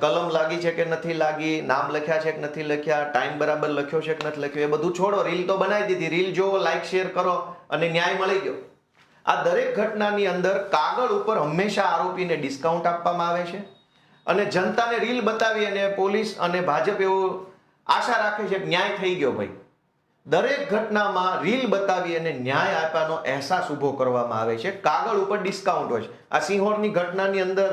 કલમ લાગી છે કે નથી લાગી, નામ લખ્યા છે કે નથી લખ્યા, ટાઈમ બરાબર લખ્યો છે કે નથી લખ્યો, એ બધું છોડો, રીલ તો બનાવી દીધી, રીલ જોવો, લાઈક શેર કરો અને ન્યાય મળી ગયો. આ દરેક ઘટનાની અંદર કાગળ ઉપર હંમેશા આરોપીને ડિસ્કાઉન્ટ આપવામાં આવે છે અને જનતાને રીલ બતાવી અને પોલીસ અને ભાજપ એવું આશા રાખે છે કે ન્યાય થઈ ગયો. ભાઈ દરેક ઘટનામાં રીલ બતાવી અને ન્યાય આપવાનો અહેસાસ ઉભો કરવામાં આવે છે. કાગળ ઉપર ડિસ્કાઉન્ટ હોય છે. આ સિંહોરની ઘટનાની અંદર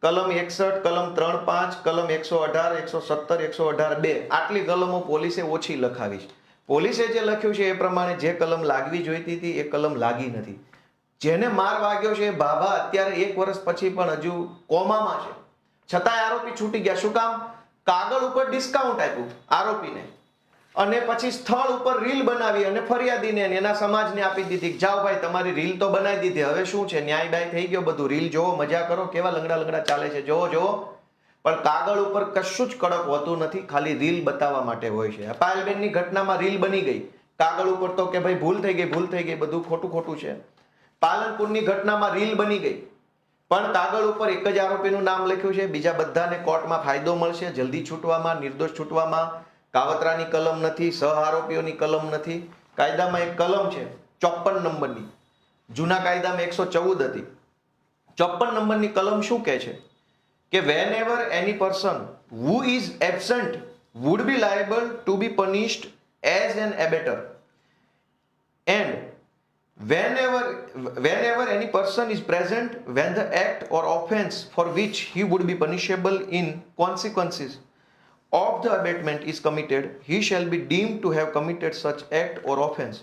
કલમ 61, કલમ 3.5, કલમ 118, 117, 118(2) આટલી કલમો પોલીસે ઓછી લખાવી છે. પોલીસે જે લખ્યું છે એ પ્રમાણે જે કલમ લાગવી જોઈતી હતી એ કલમ લાગી નથી. જેને માર વાગ્યો છે બાબા અત્યારે 1 વર્ષ પછી પણ હજુ કોમામાં છે, છતાંય આરોપી છૂટી ગયા. શું કામ? કાગળ ઉપર ડિસ્કાઉન્ટ આપ્યું આરોપીને અને પછી સ્થળ ઉપર રીલ બનાવી અને ફરિયાદીને એના સમાજને આપી દીધી. જાઓ ભાઈ, તમારી રીલ તો બનાવી દીધી, હવે શું છે, ન્યાય બાય થઈ ગયો બધું, રીલ જોવો, મજા કરો, કેવા લંગડા ચાલે છે, જોવો. પણ કાગળ ઉપર કશું જ કડક હોતું નથી, ખાલી રીલ બતાવવા માટે હોય છે. પાયલબેનની ઘટનામાં રીલ બની ગઈ, કાગળ ઉપર તો કે ભાઈ ભૂલ થઈ ગઈ, બધું ખોટું છે. પાલનપુરની ઘટનામાં રીલ બની ગઈ, પણ કાગળ ઉપર એક જ આરોપીનું નામ લખ્યું છે, બીજા બધાને કોર્ટમાં ફાયદો મળશે જલ્દી છૂટવામાં, નિર્દોષ છૂટવામાં. કાવતરાની કલમ નથી, સહ આરોપીઓની કલમ નથી. કાયદામાં એક કલમ છે 54 નંબરની, જૂના કાયદામાં 114 હતી. 54 નંબરની કલમ શું કહે છે કે whenever any person who is absent would be liable to be punished as an abettor and whenever any person is present when the act or offense for which he would be punishable in consequences of the abatement is committed, he shall be deemed to have committed such act or offense.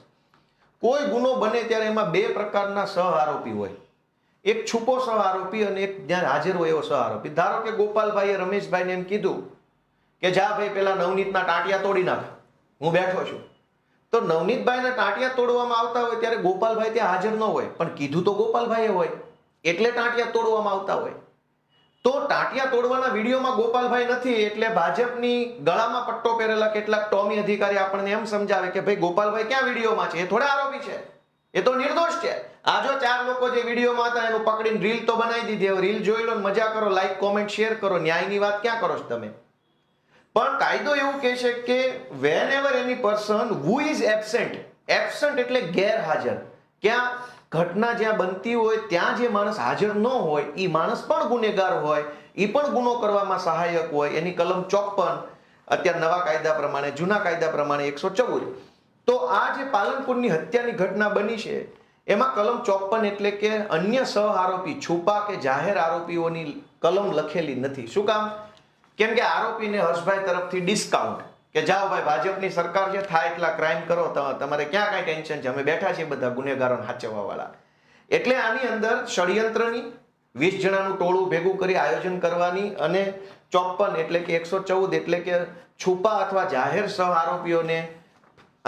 કોઈ ગુનો બને ત્યારે એમાં બે પ્રકારના સહ આરોપી હોય, એક છુપો સહ આરોપી અને એક જ્યાં હાજર હોય એવો સહ આરોપી. ધારો કે ગોપાલભાઈએ રમેશભાઈને એમ કીધું કે જા ભાઈ પેલા નવનીતના ટાંટિયા તોડી નાખ, હું બેઠો છું. તો નવનીતભાઈના ટાંટિયા તોડવામાં આવતા હોય ત્યારે ગોપાલભાઈ ત્યાં હાજર ન હોય, પણ કીધું તો ગોપાલભાઈએ હોય એટલે ટાંટિયા તોડવામાં આવતા હોય. તો ટાંટિયા તોડવાના વિડીયોમાં ગોપાલભાઈ નથી એટલે ભાજપની ગળામાં પટ્ટો પહેરેલા કેટલાક ટોમી અધિકારી આપણને એમ સમજાવે કે ભાઈ ગોપાલભાઈ ક્યાં વિડીયોમાં છે, એ થોડા આરોપી છે, એ તો નિર્દોષ છે. આ જો 4 લોકો જે વિડીયોમાં હતા એનું પકડીને રીલ તો બનાવી દીધી. હવે રીલ જોઈ લો, મજા કરો, લાઈક કોમેન્ટ શેર કરો, ન્યાયની વાત ક્યાં કરો છો તમે? પણ કાયદો એવું કહે છે કે whenever any person who is absent એટલે ગેરહાજર, ક્યાં ઘટના જ્યાં બનતી હોય ત્યાં જે માણસ હાજર ન હોય એ માણસ પણ ગુનેગાર હોય, એ પણ ગુનો કરવામાં સહાયક હોય. એની કલમ 54 અત્યારે નવા કાયદા પ્રમાણે, જૂના કાયદા પ્રમાણે 114. તો આ જે પાલનપુરની હત્યાની ઘટના બની છે એમાં કલમ 54 એટલે કે અન્ય સહ આરોપી, છુપા કે જાહેર આરોપીઓની કલમ લખેલી નથી. શું કામ? કેમ કે આરોપીને હર્ષભાઈ તરફથી ડિસ્કાઉન્ટ કે જાઓ ભાઈ ભાજપની સરકાર છે, થાય એટલા ક્રાઇમ કરો, તમારે ક્યાં કાંઈ ટેન્શન છે, અમે બેઠા છીએ બધા ગુનેગારોને હાચવવા વાળા. એટલે આની અંદર ષડયંત્રની 20 જણાનું ટોળું ભેગું કરી આયોજન કરવાની અને 54 એટલે કે 114 એટલે કે છુપા અથવા જાહેર સહ આરોપીઓને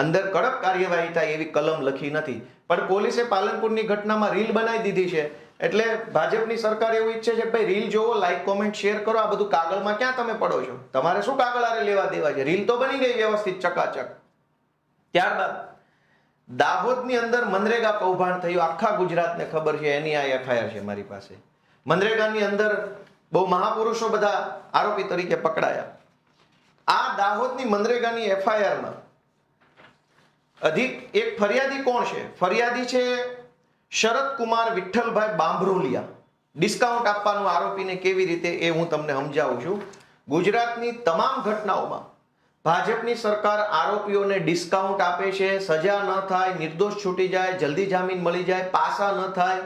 અંદર કડક કાર્યવાહી થાય એવી કલમ લખી નથી. પણ પોલીસે પાલનપુરની ઘટનામાં રીલ બનાવી દીધી છે એટલે ભાજપની સરકાર એવું ઈચ્છે છે કે ભાઈ રીલ જોવો, લાઈક કોમેન્ટ શેર કરો. આ બધું કાગળમાં ક્યાં તમે પડો છો? તમારે શું કાગળ આરે લેવા દેવા છે? રીલ તો બની ગઈ વ્યવસ્થિત ચકાચક. ત્યારબાદ દાહોદની અંદર મનરેગા કૌભાંડ થયું, આખા ગુજરાતને ખબર છે, એની આ એફઆઈઆર છે મારી પાસે. મનરેગાની અંદર બહુ મહાપુરુષો બધા આરોપી તરીકે પકડાયા. આ દાહોદની મનરેગાની એફઆઈઆરમાં એક ફરિયાદી કોણ છે? ફરિયાદી છે શરદકુમાર વિઠ્ઠલભાઈ બાંભરોલિયા. ડિસ્કાઉન્ટ આપવાનું આરોપીને કેવી રીતે એ હું તમને સમજાવું છું. ગુજરાતની તમામ ઘટનાઓમાં ભાજપની સરકાર આરોપીઓને ડિસ્કાઉન્ટ આપે છે, સજા ન થાય, નિર્દોષ છૂટી જાય, જલ્દી જામીન મળી જાય, પાસા ન થાય,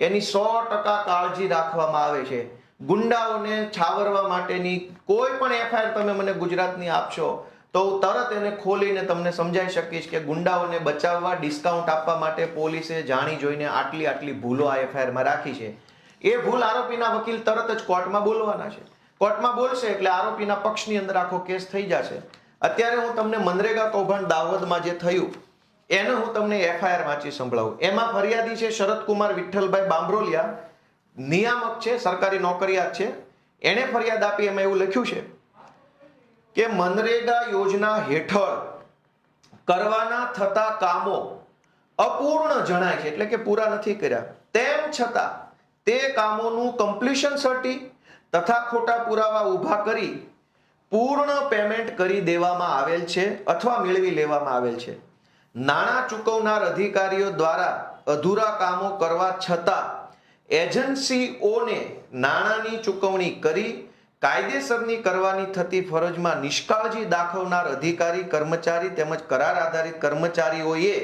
એની 100% કાળજી રાખવામાં આવે છે. ગુંડાઓને છાવરવા માટેની કોઈ પણ એફઆઈઆર તમે મને ગુજરાતની આપશો તો હું તરત એને ખોલીને તમને સમજાવી શકીશ કે ગુંડાઓને બચાવવા, ડિસ્કાઉન્ટ આપવા માટે પોલીસે જાણી જોઈને આટલી ભૂલો આ એફઆઈઆરમાં રાખી છે. એ ભૂલ આરોપીના વકીલ તરત જ કોર્ટમાં બોલવાના છે. કોર્ટમાં બોલશે એટલે આરોપીના પક્ષની અંદર આખો કેસ થઈ જશે. અત્યારે હું તમને મનરેગા કૌભાંડ દાહોદમાં જે થયું એને હું તમને એફઆઈઆર વાંચી સંભળાવું. એમાં ફરિયાદી છે શરદકુમાર વિઠ્ઠલભાઈ બાંભરોલિયા, નિયામક છે, સરકારી નોકરિયાત છે. એને ફરિયાદ આપી, એમાં એવું લખ્યું છે કે મનરેગા યોજના હેઠળ કરવાના થતા કામો અપૂર્ણ જણાય છે, એટલે કે પૂરા નથી કર્યા. તેમ છતાં તે કામોનું કમ્પ્લીશન સર્ટી તથા ખોટા પુરાવા ઊભા કરી પૂર્ણ પેમેન્ટ કરી દેવામાં આવેલ છે અથવા મેળવી લેવામાં આવેલ છે. નાણાં ચૂકવનાર અધિકારીઓ દ્વારા અધૂરા કામો કરવા છતાં એજન્સીઓને નાણાંની ચૂકવણી કરી કાયદેસરની કરવાની થતી ફરજમાં નિષ્કાળજી દાખવનાર અધિકારી, કર્મચારી તેમજ કરાર આધારિત કર્મચારીઓએ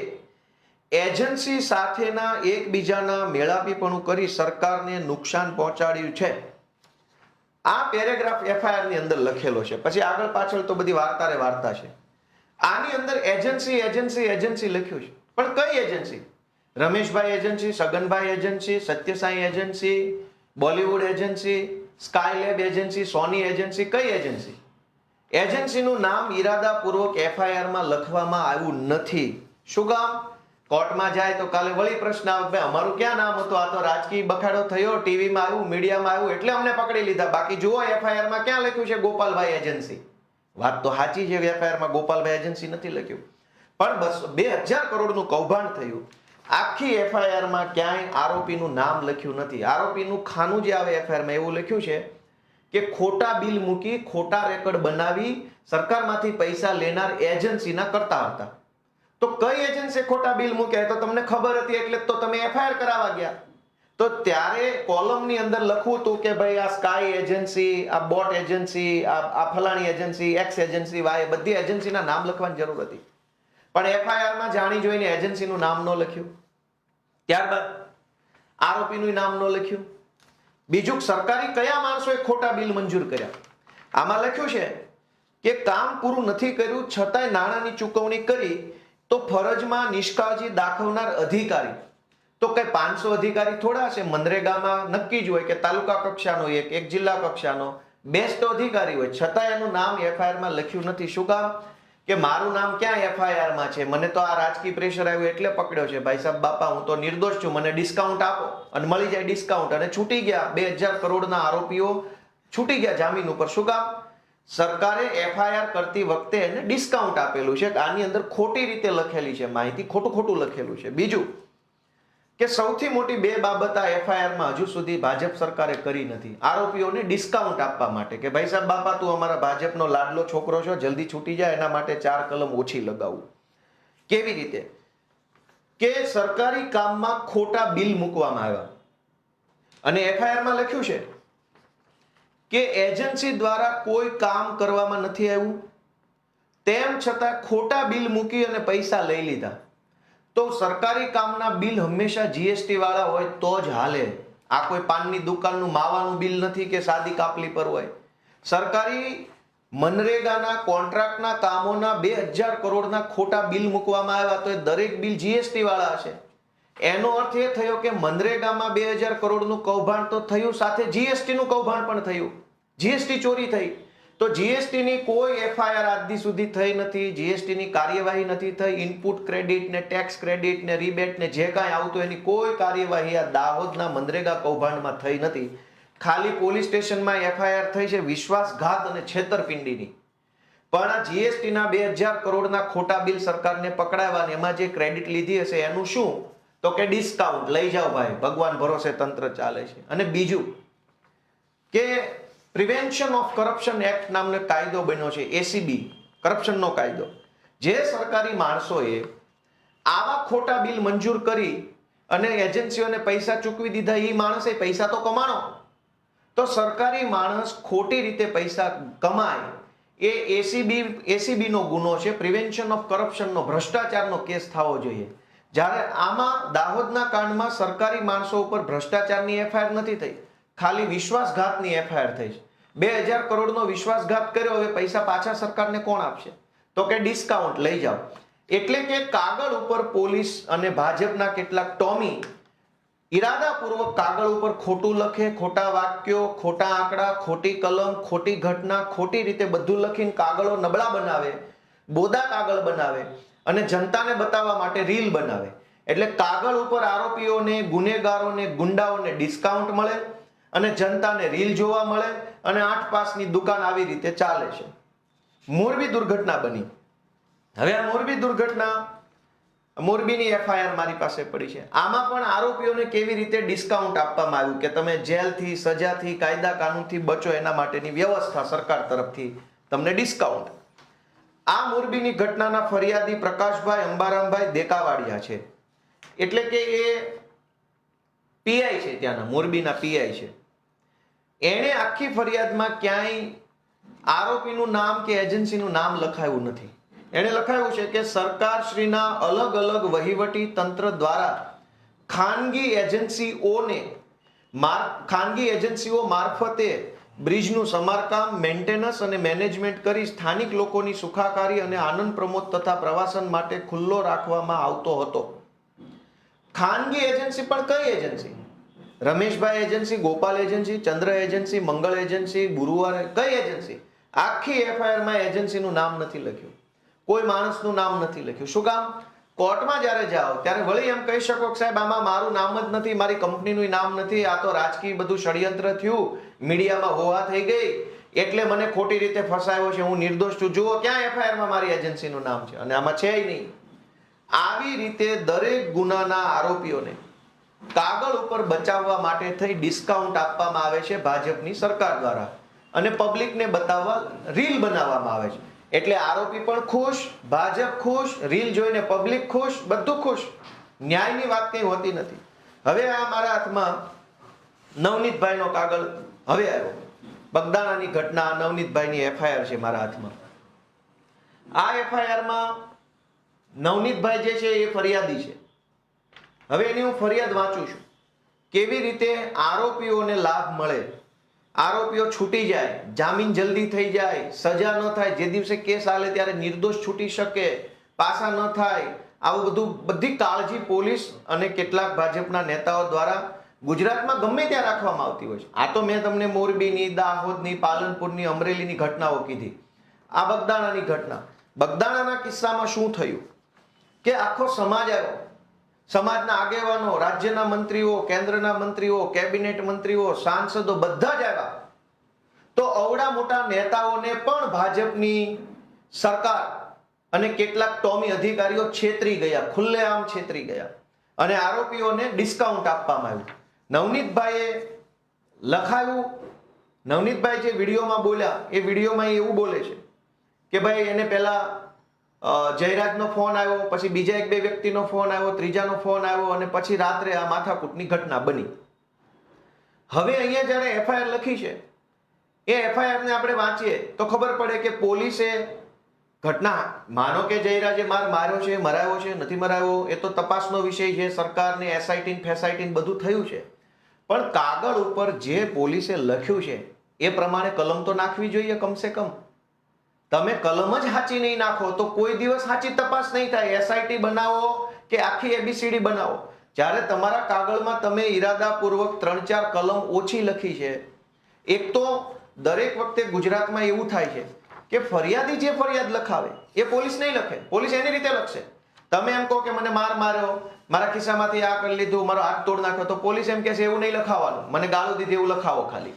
એજન્સી સાથેના એકબીજાના મેળાપીપણું કરી સરકારને નુકસાન પહોંચાડ્યું છે. આ પેરેગ્રાફ એફઆઈઆર ની અંદર લખેલો છે. પછી આગળ પાછળ તો બધી વાર્તા છે. આની અંદર એજન્સી લખ્યું છે, પણ કઈ એજન્સી? રમેશભાઈ એજન્સી, સગનભાઈ agency, Satyasai agency, Bollywood agency, Skylab agency, Sony agency, કઈ એજન્સી? એજન્સીનું નામ ઈરાદાપૂર્વક એફઆઈઆરમાં લખવામાં આવ્યું નથી. શું કામ? કોર્ટમાં જાય તો કાલે વળી પ્રશ્ન આવે, ભાઈ અમારું ક્યાં નામ હતું? આ તો રાજકીય બખાડો થયો, ટીવીમાં આવ્યું, મીડિયામાં આવ્યું એટલે અમને પકડી લીધા. બાકી જુઓ એફઆઈઆરમાં ક્યાં લખ્યું છે ગોપાલભાઈ એજન્સી? વાત તો સાચી છે, એફઆઈઆરમાં ગોપાલભાઈ એજન્સી નથી લખ્યું. પણ 2000 કરોડનું કૌભાંડ થયું. આખી એફઆઈઆરમાં ક્યાંય આરોપીનું નામ લખ્યું નથી. આરોપીનું ખાનું જે આવે એફઆઈઆરમાં એવું લખ્યું છે કે ખોટા બિલ મૂકી, ખોટા રેકોર્ડ બનાવી સરકારમાંથી પૈસા લેનાર એજન્સીના કરતા હતા. તો કઈ એજન્સી ખોટા બિલ મૂક્યા તો તમને ખબર હતી એટલે તો તમે એફઆઈઆર કરાવવા ગયા. તો ત્યારે કોલમની અંદર લખવું હતું કે ભાઈ આ સ્કાય એજન્સી, આ બોટ એજન્સી, આ ફલાણી એજન્સી, એક્સ એજન્સી, વાય, બધી એજન્સીના નામ લખવાની જરૂર હતી. પણ એફઆઈઆરમાં જાણી જોઈને એજન્સીનું નામ ન લખ્યું. ત્યારબાદ આરોપીનું નામ ન લખ્યું. બીજું, સરકારી કયા માણસોએ ખોટા બિલ મંજૂર કર્યા. આમાં લખ્યું છે કે કામ પૂરું નથી કર્યું છતાંય નાણાંની ચૂકવણી કરી તો ફરજમાં નિષ્કાળજી દાખવનાર અધિકારી, તો કઈ 500 અધિકારી થોડા છે. મનરેગામાં નક્કી જ હોય કે તાલુકા કક્ષાનો એક જિલ્લા કક્ષાનો બેસ્ટ અધિકારી હોય, છતાં એનું નામ એફઆઈઆર માં લખ્યું નથી. શું કામ? કે મારું નામ ક્યાં એફઆઈઆર માં છે, મને તો આ રાજકીય પ્રેશર આવ્યું એટલે પકડ્યો છે. ભાઈ સાહેબ બાપા, હું તો નિર્દોષ છું, મને ડિસ્કાઉન્ટ આપો. અને મળી જાય ડિસ્કાઉન્ટ અને છૂટી ગયા. 2000 કરોડના આરોપીઓ છૂટી ગયા જામીન ઉપર. શું કામ? સરકારે એફઆઈઆર કરતી વખતે એને ડિસ્કાઉન્ટ આપેલું છે. આની અંદર ખોટી રીતે લખેલી છે માહિતી, ખોટું લખેલું છે. બીજું કે સૌથી મોટી બે બાબત આ એફઆઈઆર માં હજુ સુધી ભાજપ સરકારે કરી નથી, આરોપીઓને ડિસ્કાઉન્ટ આપવા માટે. કે ભાઈ સાહેબ બાપા, તું અમારા ભાજપનો લાડલો છોકરો છો, જલ્દી છૂટી જાય, એના માટે 4 કલમ ઓછી લગાવું. કેવી રીતે? કે સરકારી કામમાં ખોટા બિલ મૂકવામાં આવ્યા અને એફઆઈઆર માં લખ્યું છે કે એજન્સી દ્વારા કોઈ કામ કરવામાં નથી આવ્યું, તેમ છતાં ખોટા બિલ મૂકી અને પૈસા લઈ લીધા. તો સરકારી કામના બિલ હંમેશા જીએસટી વાળા હોય તો જ હાલે. આ કોઈ પાનની દુકાનનું માવાનું બિલ નથી કે સાદી કાપલી પર હોય. સરકારી મનરેગાના કોન્ટ્રાક્ટના કામોના 2000 કરોડના ખોટા બિલ મૂકવામાં આવ્યા તો એ દરેક બિલ જીએસટી વાળા હશે. એનો અર્થ એ થયો કે મનરેગામાં 2000 કરોડનું કૌભાંડ તો થયું, સાથે જીએસટી નું કૌભાંડ પણ થયું, જીએસટી ચોરી થઈ. તો જીએસટી ની કોઈ એફઆઈઆર આજ સુધી થઈ નથી, જીએસટી ની કાર્યવાહી નથી થઈ. ઇનપુટ ક્રેડિટ ને ટેક્સ ક્રેડિટ ને રિબેટ ને જે કાંઈ આવતું એની કોઈ કાર્યવાહી આ દાહોદના મનરેગા કૌભાંડમાં થઈ નથી. ખાલી પોલીસ સ્ટેશનમાં એફઆઈઆર થઈ છે વિશ્વાસઘાત અને છેતરપિંડીની. પણ આ જીએસટી ના 2000 કરોડના ખોટા બિલ સરકારને પકડાવ્યા ને એમાં જે ક્રેડિટ લીધી હશે એનું શું? તો કે ડિસ્કાઉન્ટ લઈ જાઓ ભાઈ, ભગવાન ભરોસે તંત્ર ચાલે છે. અને બીજું કે પ્રિવેન્શન ઓફ કરપ્શન એક્ટ નામનો કાયદો બન્યો છે, એસીબી, કરપ્શનનો કાયદો. જે સરકારી માણસોએ આવા ખોટા બિલ મંજૂર કરી અને એજન્સીઓને પૈસા ચૂકવી દીધા, એ માણસે પૈસા તો કમાણો. તો સરકારી માણસ ખોટી રીતે પૈસા કમાય એ એસીબી નો ગુનો છે, પ્રિવેન્શન ઓફ કરપ્શનનો, ભ્રષ્ટાચારનો કેસ થવો જોઈએ. જ્યારે આમાં દાહોદના કાંડમાં સરકારી માણસો ઉપર ભ્રષ્ટાચારની એફઆઈઆર નથી થઈ, ખાલી વિશ્વાસઘાતની એફઆઈઆર થઈ છે. 2000 કરોડનો વિશ્વાસઘાત કર્યો, હવે પૈસા પાછા સરકારને કોણ આપશે? તો કે ડિસ્કાઉન્ટ લઈ જાઓ. એટલે કે કાગળ ઉપર પોલીસ અને ભાજપના કેટલાક ટોમી ઈરાદાપૂર્વક કાગળ ઉપર ખોટું લખે, ખોટા વાક્યો, ખોટા આંકડા, ખોટી કલમ, ખોટી ઘટના, ખોટી રીતે બધું લખીને કાગળો નબળા બનાવે, બોદા કાગળ બનાવે અને જનતાને બતાવવા માટે રીલ બનાવે. એટલે કાગળ ઉપર આરોપીઓને, ગુનેગારોને, ગુંડાઓને ડિસ્કાઉન્ટ મળે અને જનતાને રીલ જોવા મળે અને 8 પાસની દુકાન આવી રીતે ચાલે છે. મોરબી દુર્ઘટના બની. હવે આ મોરબી દુર્ઘટના, મોરબીની એફઆઈઆર મારી પાસે પડી છે. આમાં પણ આરોપીઓને કેવી રીતે ડિસ્કાઉન્ટ આપવામાં આવ્યું કે તમે જેલથી, સજાથી, કાયદા કાનૂનથી બચો એના માટેની વ્યવસ્થા સરકાર તરફથી તમને ડિસ્કાઉન્ટ. આ મોરબીની ઘટનાના ફરિયાદી પ્રકાશભાઈ અંબારામભાઈ દેકાવાડિયા છે. એટલે કે એ પીઆઈ છે, ત્યાંના મોરબીના પીઆઈ છે. એણે આખી ફરિયાદમાં ક્યાંય આરોપીનું નામ કે એજન્સીનું નામ લખાયું નથી. એણે લખાયું છે કે સરકારશ્રીના અલગ અલગ વહીવટી તંત્ર દ્વારા ખાનગી એજન્સીઓ મારફતે બ્રિજનું સમારકામ, મેન્ટેનન્સ અને મેનેજમેન્ટ કરી સ્થાનિક લોકોની સુખાકારી અને આનંદ પ્રમોદ તથા પ્રવાસન માટે ખુલ્લો રાખવામાં આવતો હતો. ખાનગી એજન્સી પણ કઈ એજન્સી? રમેશભાઈ એજન્સી, ગોપાલ એજન્સી, ચંદ્ર એજન્સી, મંગળ એજન્સી, ગુરુવાર, કઈ એજન્સી? આખી એફઆઈઆર માં એજન્સીનું નામ નથી લખ્યું, કોઈ માણસનું નામ નથી લખ્યું. શું કામ? કોર્ટમાં જ્યારે જાઓ ત્યારે વળી એમ કહી શકો કે સાહેબ આમાં મારું નામ જ નથી, મારી કંપનીનું નામ નથી, આ તો રાજકીય બધું ષડયંત્ર થયું, મીડિયામાં હોવા થઈ ગઈ એટલે મને ખોટી રીતે ફસાયો છે, હું નિર્દોષ છું. જુઓ ક્યાં એફઆઈઆર માં મારી એજન્સીનું નામ છે? અને આમાં છે નહીં. આવી રીતે દરેક ગુનાના આરોપીઓને કાગળ ઉપર બચાવવા માટે થઈ ડિસ્કાઉન્ટ આપવામાં આવે છે ભાજપની સરકાર દ્વારા અને પબ્લિકને બતાવવા રીલ બનાવવામાં આવે છે. એટલે આરોપી પણ ખુશ, ભાજપ ખુશ, રીલ જોઈને પબ્લિક ખુશ, બધું ખુશ. ન્યાયની વાત કઈ હોતી નથી. હવે આ મારા હાથમાં નવનીતભાઈનો કાગળ હવે આવ્યો. બગદાણાની ઘટના, નવનીતભાઈની એફઆઈઆર છે મારા હાથમાં. આ એફઆઈઆર માં નવનીતભાઈ જે છે એ ફરિયાદી છે. હવે એની હું ફરિયાદ વાંચું છું, કેવી રીતે આરોપીઓને લાભ મળે, આરોપીઓ છૂટી જાય, જામીન જલ્દી થઈ જાય, સજા ન થાય, જે દિવસે કેસ હાલે ત્યારે નિર્દોષ છૂટી શકે, પાસા ન થાય, આવું બધું બધી કાળજી પોલીસ અને કેટલાક ભાજપના નેતાઓ દ્વારા ગુજરાતમાં ગમે ત્યાં રાખવામાં આવતી હોય છે. આ તો મેં તમને મોરબીની, દાહોદની, પાલનપુરની, અમરેલીની ઘટનાઓ કીધી. આ બગદાણાની ઘટના, બગદાણાના કિસ્સામાં શું થયું કે આખો સમાજ આવ્યો, સમાજના આગેવાનો, રાજ્યના મંત્રીઓ, કેન્દ્રના મંત્રીઓ, કેબિનેટ મંત્રીઓ, સાંસદો બધા જ આવ્યા. તો અવડા મોટા નેતાઓને પણ ભાજપની સરકાર અને કેટલાક ટોમી અધિકારીઓ છેતરી ગયા, ખુલ્લેઆમ છેતરી ગયા અને આરોપીઓને ડિસ્કાઉન્ટ આપવામાં આવ્યું. નવનીતભાઈએ લખાયું, નવનીતભાઈ જે વિડીયોમાં બોલ્યા એ વિડીયોમાં એવું બોલે છે કે ભાઈ એને પહેલા જયરાજનો ફોન આવ્યો, પછી બીજા એક બે વ્યક્તિનો ફોન આવ્યો, ત્રીજાનો ફોન આવ્યો અને પછી રાત્રે આ માથાકૂટની ઘટના બની. હવે અહીંયા જ્યારે એફઆઈઆર લખી છે એ એફઆઈઆર ને આપણે વાંચીએ તો ખબર પડે કે પોલીસે ઘટના, માનો કે જયરાજે માર્યો છે, મરાયો છે, નથી મરાયો, એ તો તપાસનો વિષય છે, સરકારને એસઆઈટી ફેસઆઈટી બધું થયું છે, પણ કાગળ ઉપર જે પોલીસે લખ્યું છે એ પ્રમાણે કલમ તો નાખવી જોઈએ કમસે કમ. તમે કલમ જ સાચી નહીં નાખો તો કોઈ દિવસ સાચી તપાસ નહીં થાય. એસઆઈટી બનાવો કે આખી એબીસીડી બનાવો, જ્યારે તમારા કાગળમાં તમે ઈરાદાપૂર્વક 3-4 કલમ ઓછી લખી છે. એક તો દરેક વખતે ગુજરાતમાં એવું થાય છે કે ફરિયાદી જે ફરિયાદ લખાવે એ પોલીસ નહીં લખે, પોલીસ એની રીતે લખશે. તમે એમ કહો કે મને માર્યો, મારા ખિસ્સામાંથી આ કરી લીધું, મારો હાથ તોડ નાખ્યો, તો પોલીસ એમ કહેશે એવું નહીં લખાવવાનું, મને ગાળો દીધી એવું લખાવો ખાલી.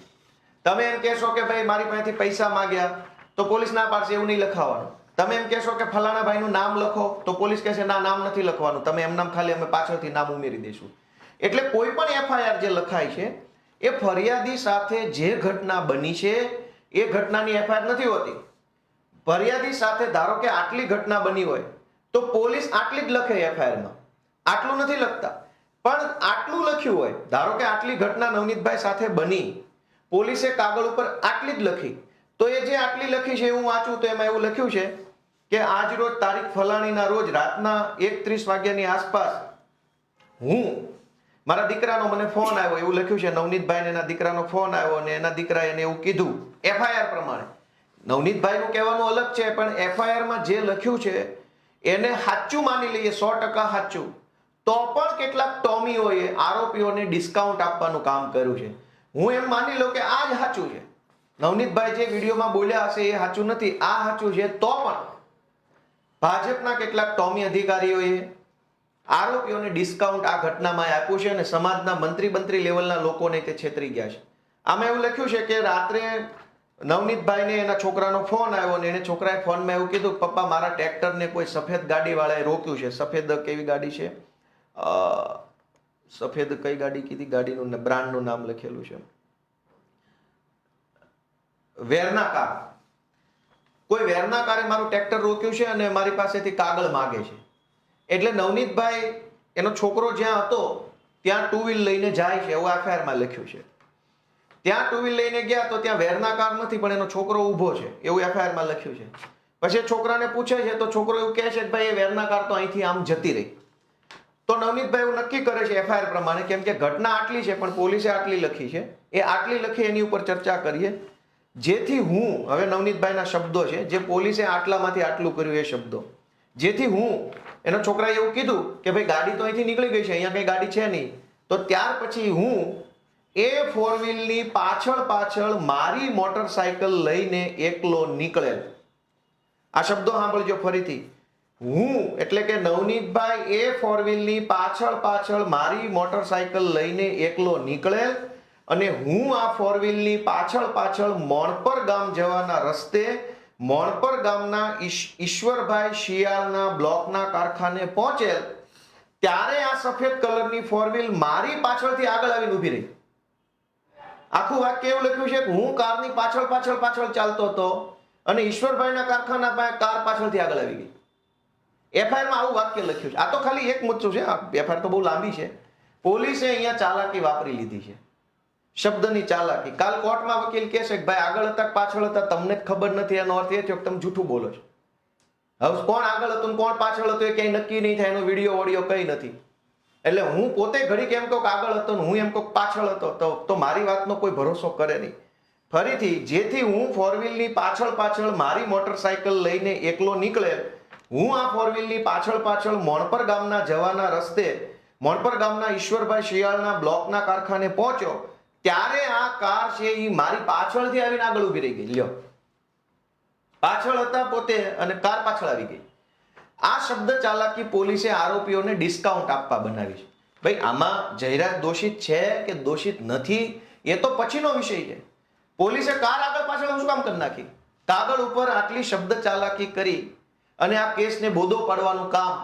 તમે એમ કહેશો કે ભાઈ મારી પાસેથી પૈસા માંગ્યા તો પોલીસ ના પાડશે, એવું નહીં લખાવવાનું. તમે એમ કહેશો કે ફલાણા ભાઈનું નામ લખો તો પોલીસ કહેશે ના, નામ નથી લખવાનું, તમે એમ નામ ખાલી અમે પાછળથી નામ ઉમેરી દઈશું. એટલે કોઈ પણ એફઆઈઆર જે લખાય છે એ ફરિયાદી સાથે જે ઘટના બની છે એ ઘટનાની એફઆઈઆર નથી હોતી. ફરિયાદી સાથે ધારો કે આટલી ઘટના બની હોય તો પોલીસ આટલી જ લખે એફઆઈઆરમાં, આટલું નથી લખતા. પણ આટલું લખ્યું હોય, ધારો કે આટલી ઘટના નવનીતભાઈ સાથે બની, પોલીસે કાગળ ઉપર આટલી જ લખી, તો એ જે આટલી લખી છે હું વાંચું તો એમાં એવું લખ્યું છે કે આજ રોજ તારીખ ફલાણીના રોજ રાતના 1:30 વાગ્યાની આસપાસ હું, મારા દીકરાનો મને ફોન આવ્યો, એવું લખ્યું છે. નવનીતભાઈને એના દીકરાનો ફોન આવ્યો અને એના દીકરાએ એને એવું કીધું એફઆઈઆર પ્રમાણે. નવનીતભાઈનું કહેવાનું અલગ છે, પણ એફઆઈઆરમાં જે લખ્યું છે એને સાચું માની લઈએ, 100% સાચું, તો પણ કેટલાક ટોમીઓએ આરોપીઓને ડિસ્કાઉન્ટ આપવાનું કામ કર્યું છે. હું એમ માની લઉં કે આ જ સાચું છે. નવનીતભાઈ જે વિડીયોમાં બોલ્યા હશે એ સાચું નથી, આ સાચું છે, તો પણ ભાજપના કેટલાક ટોમી અધિકારીઓએ આરોપીઓને ડિસ્કાઉન્ટ આ ઘટનામાં આપ્યું છે અને સમાજના મંત્રી લેવલના લોકોને તે છેતરી ગયા છે. આમાં એવું લખ્યું છે કે રાત્રે નવનીતભાઈને એના છોકરાનો ફોન આવ્યો અને એને છોકરાએ ફોનમાં એવું કીધું પપ્પા મારા ટ્રેક્ટરને કોઈ સફેદ ગાડીવાળાએ રોક્યું છે. સફેદ કેવી ગાડી છે, સફેદ કઈ ગાડી કીધી, ગાડીનું બ્રાન્ડનું નામ લખેલું છે, વેરના કાર. કોઈ વેરના કારે મારું ટ્રેક્ટર રોક્યું છે અને મારી પાસેથી કાગળ માગે છે. એટલે નવનીતભાઈ એનો છોકરો જ્યાં હતો ત્યાં ટુ વ્હીલ લઈને જાય છે, એવું એફઆઈઆરમાં લખ્યું છે. ત્યાં ટુ વ્હીલ લઈને ગયા તો ત્યાં વેરના કાર નથી પણ એનો છોકરો ઊભો છે, એવું એફઆઈઆરમાં લખ્યું છે. પછી છોકરાને પૂછે છે તો છોકરો એવું કહે છે કે ભાઈ એ વેરના કાર તો અહીંથી આમ જતી રહી. તો નવનીતભાઈ એવું નક્કી કરે છે એફઆઈઆર પ્રમાણે, કેમ કે ઘટના આટલી છે પણ પોલીસે આટલી લખી છે, એ આટલી લખી એની ઉપર ચર્ચા કરીએ. જેથી હું, હવે નવનીતભાઈના શબ્દો છે, જે પોલીસે આટલામાંથી આટલું કર્યું એ શબ્દો, જેથી હું, એનો છોકરાએ એવું કીધું કે ભાઈ ગાડી તો અહીંથી નીકળી ગઈ છે, અહીંયા કઈ ગાડી છે નહીં, તો ત્યાર પછી હું એ 4 વ્હીલની પાછળ મારી મોટરસાયકલ લઈને એકલો નીકળેલ. આ શબ્દો સાંભળજો ફરીથી. હું એટલે કે નવનીતભાઈ એ 4 વ્હીલની પાછળ મારી મોટરસાયકલ લઈને એકલો નીકળેલ અને હું આ 4 વ્હીલની પાછળ મોણપર ગામ જવાના રસ્તે મોણપર ગામના ઈશ્વરભાઈ શિયાળના બ્લોકના કારખાને પહોંચેલ ત્યારે આ સફેદ કલરની 4 વ્હીલ મારી પાછળથી આગળ આવીને ઊભી રહી. આખું વાક્ય એવું લખ્યું છે કે હું કારની પાછળ ચાલતો હતો અને ઈશ્વરભાઈના કારખાના પાસે કાર પાછળથી આગળ આવી ગઈ. એફઆઈઆરમાં આવું વાક્ય લખ્યું છે. આ તો ખાલી એક મુદ્દો છે, એફઆઈઆર તો બહુ લાંબી છે. પોલીસે અહીંયા ચાલાકી વાપરી લીધી છે, શબ્દની ચાલાકી. કાલ કોર્ટમાં વકીલ કહેશે કે ભાઈ આગળ હતા પાછળ હતા તમને જ ખબર નથી, એનો અર્થ એ થયો કે તમે જૂઠું બોલો છો. હવે કોણ આગળ હતું કોણ પાછળ હતું એ કઈ નક્કી નહીં થાય, એનો વિડીયો ઓડિયો કઈ નથી. એટલે હું પોતે ઘડીક એમ કહું કે આગળ હતો ને હું એમ કહું પાછળ હતો તો મારી વાતનો કોઈ ભરોસો કરે નહીં. ફરીથી જેથી હું ફોર વ્હીલની પાછળ મારી મોટરસાયકલ લઈને એકલો નીકળે, હું આ ફોર વ્હીલની પાછળ મોણપર ગામના જવાના રસ્તે મોણપર ગામના ઈશ્વરભાઈ શિયાળના બ્લોકના કારખાને પહોંચ્યો, ત્યારે આ કાર છે એ મારી પાછળથી આવીને આગળ ઊભી રહી ગઈ. લ્યો, પાછળ હતા પોતે અને કાર પાછળ આવી ગઈ. આ શબ્દ ચાલાકી પોલીસે આરોપીઓને ડિસ્કાઉન્ટ આપવા બનાવી છે. ભાઈ, આમાં જયરાજ દોષિત છે કે દોષિત નથી એ તો પછીનો વિષય છે. પોલીસે કાર આગળ પાછળ શું કામ કરી નાખી? કાગળ ઉપર આટલી શબ્દ ચાલાકી કરી અને આ કેસને બોધો પાડવાનું કામ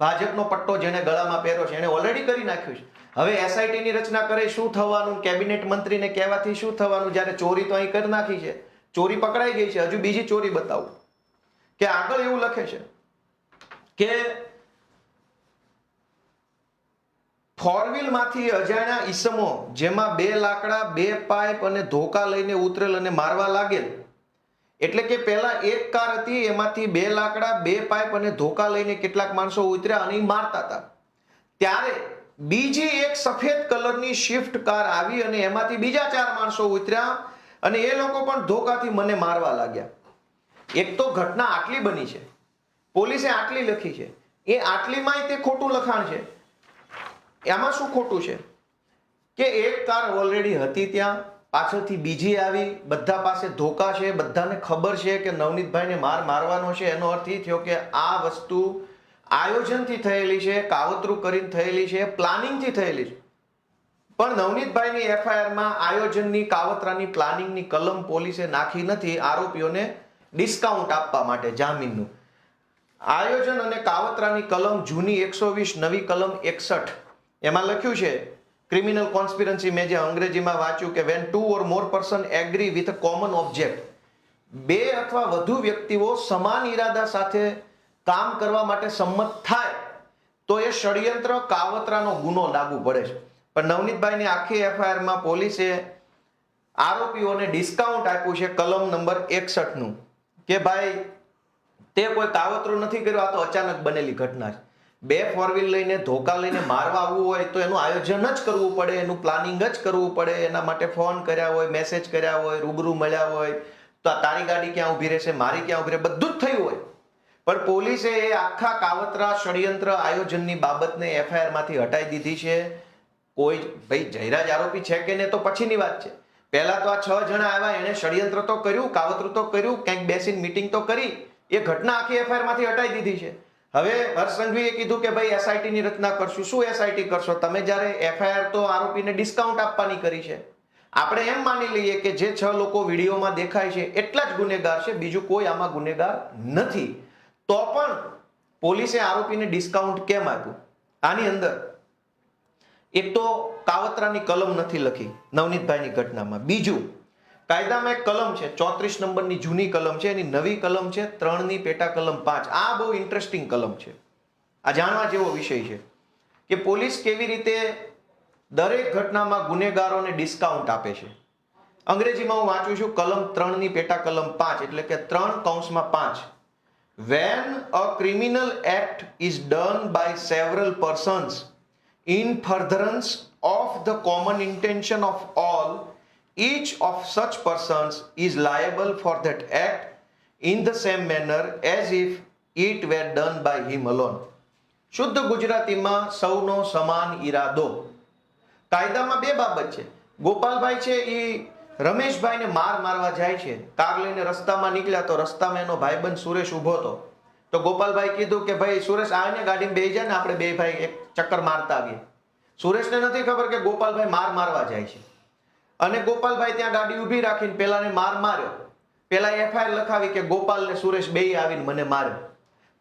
ભાજપનો પટ્ટો જેને ગળામાં પહેર્યો છે એને ઓલરેડી કરી નાખ્યું છે. હવે એસઆઈટી ની રચના કરે શું થવાનું? કેબિનેટ મંત્રીને કહેવાથી શું થવાનું? જ્યારે ચોરી તો અહીં કરી નાખી છે, ચોરી પકડાઈ ગઈ છે, હજુ બીજી ચોરી બતાવું કે આગળ એવું લખે છે કે ફોર વ્હીલ માંથી અજાણ્યા ઈસમો જેમાં 2 લાકડા 2 પાઇપ અને ધોકા લઈને ઉતરેલ અને મારવા લાગેલ. એટલે કે પહેલા એક કાર હતી, એમાંથી 2 લાકડા 2 પાઇપ અને ધોકા લઈને કેટલાક માણસો ઉતર્યા અને મારતા હતા. ત્યારે બીજી એક સફેદ કલરની સ્વિફ્ટ કાર આવી અને એમાંથી બીજા 4 માણસો ઉતર્યા અને એ લોકો પણ ધોકાથી મને મારવા લાગ્યા. એક તો ઘટના આટલી બની છે, પોલીસે આટલી લખી છે, એ આટલીમાં તે ખોટું લખાણ છે. એમાં શું ખોટું છે કે એક કાર ઓલરેડી હતી ત્યાં, પાછળથી બીજી આવી, બધા પાસે ધોકા છે, બધાને ખબર છે કે નવનીતભાઈને મારવાનો છે. એનો અર્થ એ થયો કે આ વસ્તુ આયોજનથી થયેલી છે, કાવતરું કરીને થયેલી છે, પ્લાનિંગથી થયેલી છે. પણ નવનીતભાઈની એફઆઈઆરમાં આયોજનની, કાવતરાની, પ્લાનિંગની કલમ પોલીસે નાખી નથી આરોપીઓને ડિસ્કાઉન્ટ આપવા માટે જામીનનું. આયોજન અને કાવતરાની કલમ જૂની 120, નવી કલમ 61, એમાં લખ્યું છે ક્રિમિનલ કોન્સ્પિરન્સી. મેં જે અંગ્રેજીમાં વાંચ્યું કે van 2 or more person agree with a common object, 2 અથવા વધુ વ્યક્તિઓ સમાન ઈરાદા સાથે કામ કરવા માટે સંમત થાય તો એ ષડયંત્ર, કાવતરાનો ગુનો લાગુ પડે છે. પણ નવનીતભાઈની આખી એફઆઈઆરમાં પોલીસે આરોપીઓને ડિસ્કાઉન્ટ આપ્યું છે કલમ નંબર 61 નું કે ભાઈ તે કોઈ કાવતરું નથી કર્યું, આ તો અચાનક બનેલી ઘટના છે. 2 ફોર વ્હીલ લઈને ધોકા લઈને મારવા આવવું હોય તો એનું આયોજન જ કરવું પડે, એનું પ્લાનિંગ જ કરવું પડે, એના માટે ફોન કર્યા હોય, મેસેજ કર્યા હોય, રૂબરૂ મળ્યા હોય, તો તારી ગાડી ક્યાં ઊભી રહેશે, મારી ક્યાં ઊભી રહે, બધું જ થયું હોય. પણ પોલીસે એ આખા કાવતરા, ષડયંત્ર, આયોજનની બાબતને એફઆઈઆર માંથી હટાવી દીધી છે. કોઈ ભાઈ જયરાજ આરોપી છે કે નહીં તો પછીની વાત છે. પહેલા તો આ 6 જણા આવ્યા, એને ષડયંત્ર તો કર્યું, કાવતરું તો કર્યું, ક્યાંક બેસીને મીટિંગ તો કરી, એ ઘટના આખી એફઆઈઆર માંથી હટાવી દીધી છે. હવે હર્ષ સંઘવીએ કીધું કે ભાઈ એસઆઈટી ની રચના કરશું. શું એસઆઈટી કરશો તમે? જ્યારે એફઆઈઆર તો આરોપીને ડિસ્કાઉન્ટ આપવાની કરી છે. આપણે એમ માની લઈએ કે જે 6 લોકો વિડીયોમાં દેખાય છે એટલા જ ગુનેગાર છે, બીજું કોઈ આમાં ગુનેગાર નથી. તો પણ પોલીસે આરોપીને ડિસ્કાઉન્ટ કેમ આપ્યું? આની અંદર એક તો કાવતરાની કલમ નથી લખી નવનીતભાઈની ઘટનામાં. બીજું, કાયદામાં એક કલમ છે 34 નંબરની જૂની કલમ છે, એની નવી કલમ છે 3 ની પેટા કલમ 5. આ બહુ ઇન્ટરેસ્ટિંગ કલમ છે, આ જાણવા જેવો વિષય છે કે પોલીસ કેવી રીતે દરેક ઘટનામાં ગુનેગારોને ડિસ્કાઉન્ટ આપે છે. અંગ્રેજીમાં હું વાંચું છું કલમ 3 ની પેટા કલમ 5, એટલે કે 3(5). When a criminal act is done by several persons in furtherance of the common intention of all, each of such persons is liable for that act in the same manner as if it were done by him alone. શુદ્ધ ગુજરાતીમાં સૌનો સમાન ઈરાદો. કાયદામાં 2 બાબત છે. ગોપાલભાઈ છે એ રમેશભાઈને મારવા જાય છે, કાર લઈને રસ્તામાં નીકળ્યા તો રસ્તામાં એનો ભાઈબંધ સુરેશ ઊભો હતો. તો ગોપાલભાઈ કીધું કે ભાઈ સુરેશ આવીને ગાડીમાં બેસી જાય ને આપણે 2 ભાઈ એક ચક્કર મારતા આવીએ. સુરેશને નથી ખબર કે ગોપાલભાઈ મારવા જાય છે અને ગોપાલભાઈ ત્યાં ગાડી ઊભી રાખીને પેલાને માર્યો. પેલા એફઆઈઆર લખાવી કે ગોપાલ ને સુરેશ બેય આવીને મને માર્યો.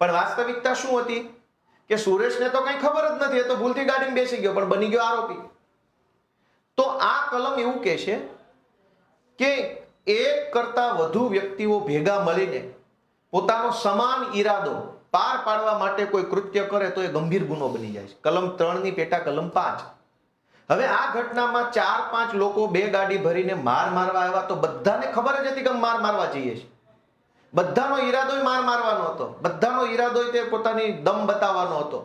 પણ વાસ્તવિકતા શું હતી કે સુરેશને તો કઈ ખબર જ નથી, એ તો ભૂલથી ગાડીમાં બેસી ગયો પણ બની ગયો આરોપી. તો આ કલમ એવું કહે છે કે એક કરતા વધુ વ્યક્તિઓ ભેગા મળીને પોતાનો સમાન ઈરાદો પાર પાડવા માટે કોઈ કૃત્ય કરે તો એ ગંભીર ગુનો બની જાય છે. કલમ 3 ની પેટા કલમ 5. હવે આ ઘટનામાં 4-5 લોકો 2 ગાડી ભરીને મારવા આવ્યા તો બધાને ખબર જ હતી કે મારવા જઈએ છે. બધાનો ઈરાદો મારવાનો હતો, બધાનો ઈરાદો તે પોતાની દમ બતાવવાનો હતો.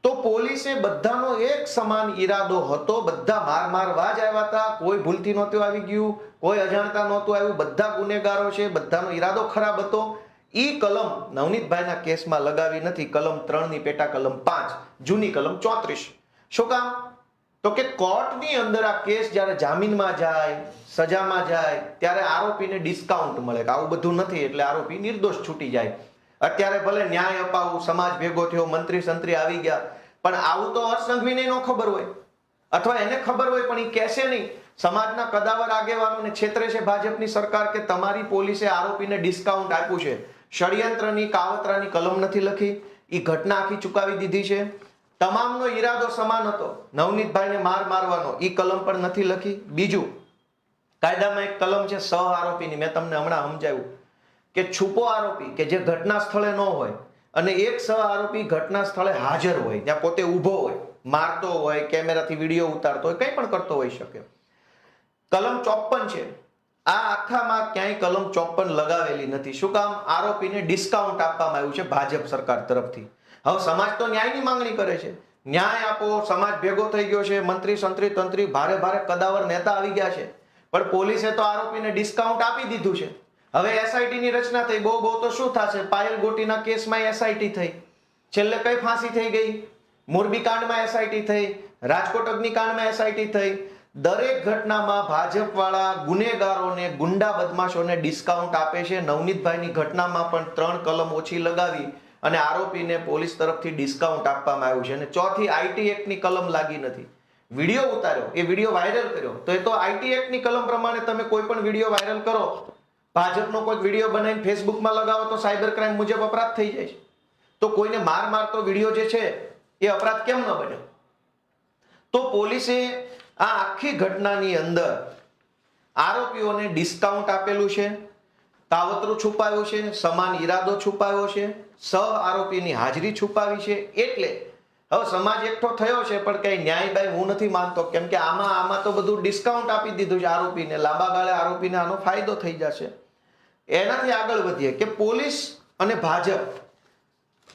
તો પોલીસે બધાનો એક સમાન ઈરાદો હતો, બધા મારવા જ આવ્યા હતા, કોઈ ભૂલથી નહોતું આવી ગયું, કોઈ અજાણતા નહોતું આવ્યું, બધા ગુનેગારો છે, બધાનો ઈરાદો ખરાબ હતો. ઈ કલમ નવનીતભાઈના કેસમાં લગાવી નથી, કલમ 3 ની પેટા કલમ 5, જૂની કલમ 34. શું કામ? તો કે કોર્ટની અંદર આ કેસ જ્યારે જામીનમાં જાય, સજામાં જાય, ત્યારે આરોપીને ડિસ્કાઉન્ટ મળે કે આવું બધું નથી એટલે આરોપી નિર્દોષ છૂટી જાય. અત્યારે ભલે ન્યાય અપાવું, સમાજ ભેગો થયો, મંત્રી સંત્રી આવી ગયા, પણ આવું તો હર્ષ સંઘવીને ન ખબર હોય, અથવા એને ખબર હોય પણ એ કહેશે નહીં. સમાજના કદાવર આગેવાનોને છેતરે છે ભાજપની સરકાર કે તમારી પોલીસે આરોપીને ડિસ્કાઉન્ટ આપ્યું છે. ષડયંત્રની કાવતરાની કલમ નથી લખી, એ ઘટના આખી ચુકાવી દીધી છે. તમામનો ઈરાદો સમાન હતો, નવનીતભાઈને મારવાનો, એ કલમ પણ નથી લખી. બીજું, કાયદામાં એક કલમ છે સહ આરોપીની, મેં તમને હમણાં સમજાવ્યું કે છુપો આરોપી કે જે ઘટના સ્થળે ન હોય અને એક સહ આરોપી ઘટના સ્થળે હાજર હોય, ત્યાં પોતે ઊભો હોય, મારતો હોય, કેમેરાથી વિડીયો ઉતારતો હોય, કંઈ પણ કરતો હોઈ શકે. કલમ 54 છે. આ આખામાં ક્યાંય કલમ 54 લગાવેલી નથી. શું કામ? આરોપીને ડિસ્કાઉન્ટ આપવામાં આવ્યું છે ભાજપ સરકાર તરફથી. હવે સમાજ તો ન્યાયની માંગણી કરે છે, ન્યાય આપો, સમાજ ભેગો થઈ ગયો છે, મંત્રી સંત્રી તંત્રી ભારે કદાવર નેતા આવી ગયા છે, પણ પોલીસે તો આરોપીને ડિસ્કાઉન્ટ આપી દીધું છે. હવે એસઆઈટી ની રચના થઈ, બહુ તો શું થશે? પાયલ ગોટીના કેસમાં એસઆઈટી થઈ, છેલ્લે કઈ ફાંસી થઈ ગઈ, મોરબી કાંડમાં એસઆઈટી થઈ, રાજકોટ અગ્નિકાંડમાં એસઆઈટી થઈ. દરેક ઘટનામાં ભાજપ વાળા ગુનેગારોને, ગુંડા બદમાશોને ડિસ્કાઉન્ટ આપે છે. નવનીતભાઈની ઘટનામાં પણ 3 કલમ ઓછી લગાવી અને આરોપીને પોલીસ તરફથી ડિસ્કાઉન્ટ આપવામાં આવ્યું છે. અને ચોથી આઈટી એક્ટની કલમ લાગી નથી. વિડીયો ઉતાર્યો, એ વિડીયો વાયરલ કર્યો, તો એ તો આઈટી એક્ટની કલમ પ્રમાણે તમે કોઈ પણ વિડીયો વાયરલ કરો, ભાજપનો કોઈ વિડીયો બનાવીને ફેસબુકમાં લગાવો તો સાયબર ક્રાઇમ મુજબ અપરાધ થઈ જાય છે. તો કોઈને મારતો વિડીયો જે છે એ અપરાધ કેમ ન બને? તો પોલીસે આ આખી ઘટનાની અંદર આરોપીઓને ડિસ્કાઉન્ટ આપેલું છે, કાવતરું છુપાવ્યું છે, સમાન ઈરાદો છુપાવ્યો છે, સહ આરોપીની હાજરી છુપાવી છે. એટલે હવે સમાજ એકઠો થયો છે, પણ કઈ ન્યાય બાય હું નથી માનતો, કેમ કે આમાં તો બધું ડિસ્કાઉન્ટ આપી દીધું છે આરોપીને. લાંબા ગાળે આરોપીને આનો ફાયદો થઈ જશે. એનાથી આગળ વધીએ કે પોલીસ અને ભાજપ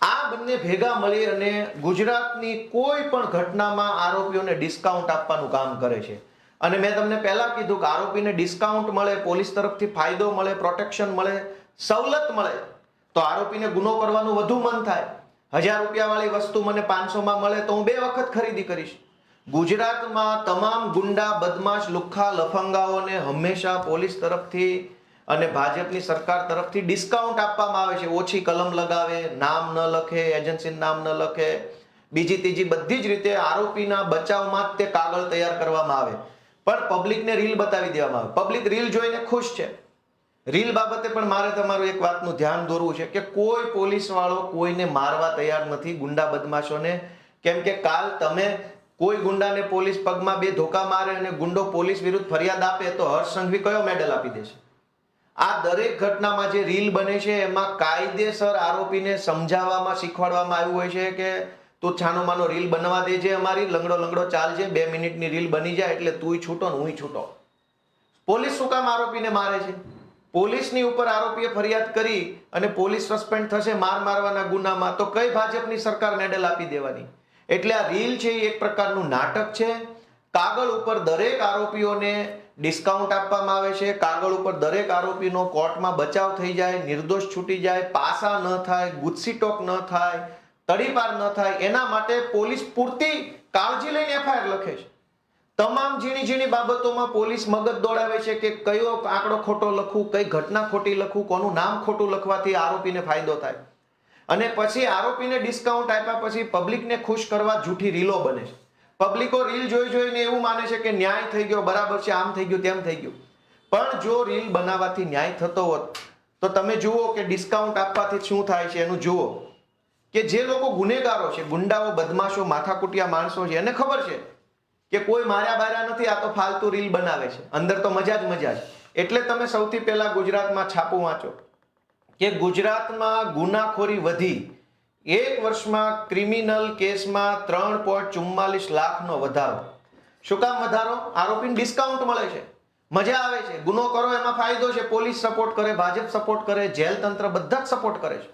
આ બંને ભેગા મળી અને ગુજરાતની કોઈ પણ ઘટનામાં આરોપીઓને ડિસ્કાઉન્ટ આપવાનું કામ કરે છે. અને મેં તમને પહેલા કીધું કે આરોપીને ડિસ્કાઉન્ટ મળે, પોલીસ તરફથી ફાયદો મળે, પ્રોટેક્શન મળે, સવલત મળે, તો આરોપીને ગુનો કરવાનું વધુ મન થાય. 1000 રૂપિયા વાળી વસ્તુ મને 500 માં મળે તો હું 2 વખત ખરીદી કરીશ. ગુજરાતમાં તમામ ગુંડા, બદમાશ, લુખ્ખા, લફંગાઓને હંમેશા પોલીસ તરફથી અને ભાજપની સરકાર તરફથી ડિસ્કાઉન્ટ આપવામાં આવે છે. ઓછી કલમ લગાવે, નામ ન લખે, એજન્સીનું નામ ન લખે, બીજી ત્રીજી બધી જ રીતે આરોપીના બચાવમાં જ તે કાગળ તૈયાર કરવામાં આવે. પણ પબ્લિકને રીલ બતાવી દેવામાં આવે. પબ્લિક રીલ જોઈને ખુશ છે. રીલ બાબતે પણ મારે તમારું એક વાતનું ધ્યાન દોરવું છે કે કોઈ પોલીસ વાળો કોઈને મારવા તૈયાર નથી, ગુંડા બદમાશોને. કેમ કે કાલ તમે કોઈ ગુંડાને પોલીસ પગમાં 2 ધોકા મારે અને ગુંડો પોલીસ વિરુદ્ધ ફરિયાદ આપે તો હર્ષ સંઘવી કયો મેડલ આપી દેશે? આ દરેક ઘટનામાં જે રીલ બને છે એમાં કાયદેસર આરોપીને સમજાવવામાં, શીખવાડવામાં આવ્યું હોય છે કે તું છાનો માનો રીલ બનવા દેજે, અમારી લંગડો ચાલજે, 2 મિનિટની રીલ બની જાય એટલે તુંય છૂટો ને હુંય છૂટો. પોલીસ શું કામ આરોપીને મારે છે? પોલીસની ઉપર આરોપીએ ફરિયાદ કરી અને પોલીસ સસ્પેન્ડ થશે મારવાના ગુનામાં, તો કઈ ભાજપની સરકાર મેડલ આપી દેવાની? એટલે આ રીલ છે એ એક પ્રકારનું નાટક છે. કાગળ ઉપર દરેક આરોપીઓને ડિસ્કાઉન્ટ આપવામાં આવે છે, કાગળ ઉપર દરેક આરોપીનો કોર્ટમાં બચાવ થઈ જાય, નિર્દોષ છૂટી જાય, પાસા ન થાય, ગુસ્સીટોક ન થાય, તડીપાર ન થાય, એના માટે પોલીસ પૂરતી કાળજી લઈને એફઆઈઆર લખે છે. તમામ ઝીણી બાબતોમાં પોલીસ મગજ દોડાવે છે કે કયો આંકડો ખોટો લખવું, કઈ ઘટના ખોટી લખવું, કોનું નામ ખોટું લખવાથી આરોપીને ફાયદો થાય. અને પછી આરોપીને ડિસ્કાઉન્ટ આપ્યા પછી પબ્લિકને ખુશ કરવા જૂઠી રીલો બને છે. પબ્લિકો રીલ જોઈને એવું માને છે કે ન્યાય થઈ ગયો, બરાબર છે, આમ થઈ ગયું, તેમ થઈ ગયું. પણ જો રીલ બનાવવાથી ન્યાય થતો હોત તો તમે જુઓ કે ડિસ્કાઉન્ટ આપવાથી શું થાય છે. એનું જુઓ કે જે લોકો ગુનેગારો છે, ગુંડાઓ, બદમાશો, માથાકૂટિયા માણસો છે, એને ખબર છે કે કોઈ માર્યા બાર્યા નથી, આ તો ફાલતુ રીલ બનાવે છે, અંદર તો મજા જ. એટલે તમે સૌથી પહેલા ગુજરાતમાં છાપું વાંચો કે ગુજરાતમાં ગુનાખોરી વધી. 1 વર્ષમાં ક્રિમિનલ કેસમાં 3.44 લાખનો વધારો. શું કામ વધારો? આરોપીને ડિસ્કાઉન્ટ મળે છે, મજા આવે છે, ગુનો કરો એમાં ફાયદો છે, પોલીસ સપોર્ટ કરે, ભાજપ સપોર્ટ કરે, જેલ તંત્ર બધા જ સપોર્ટ કરે છે.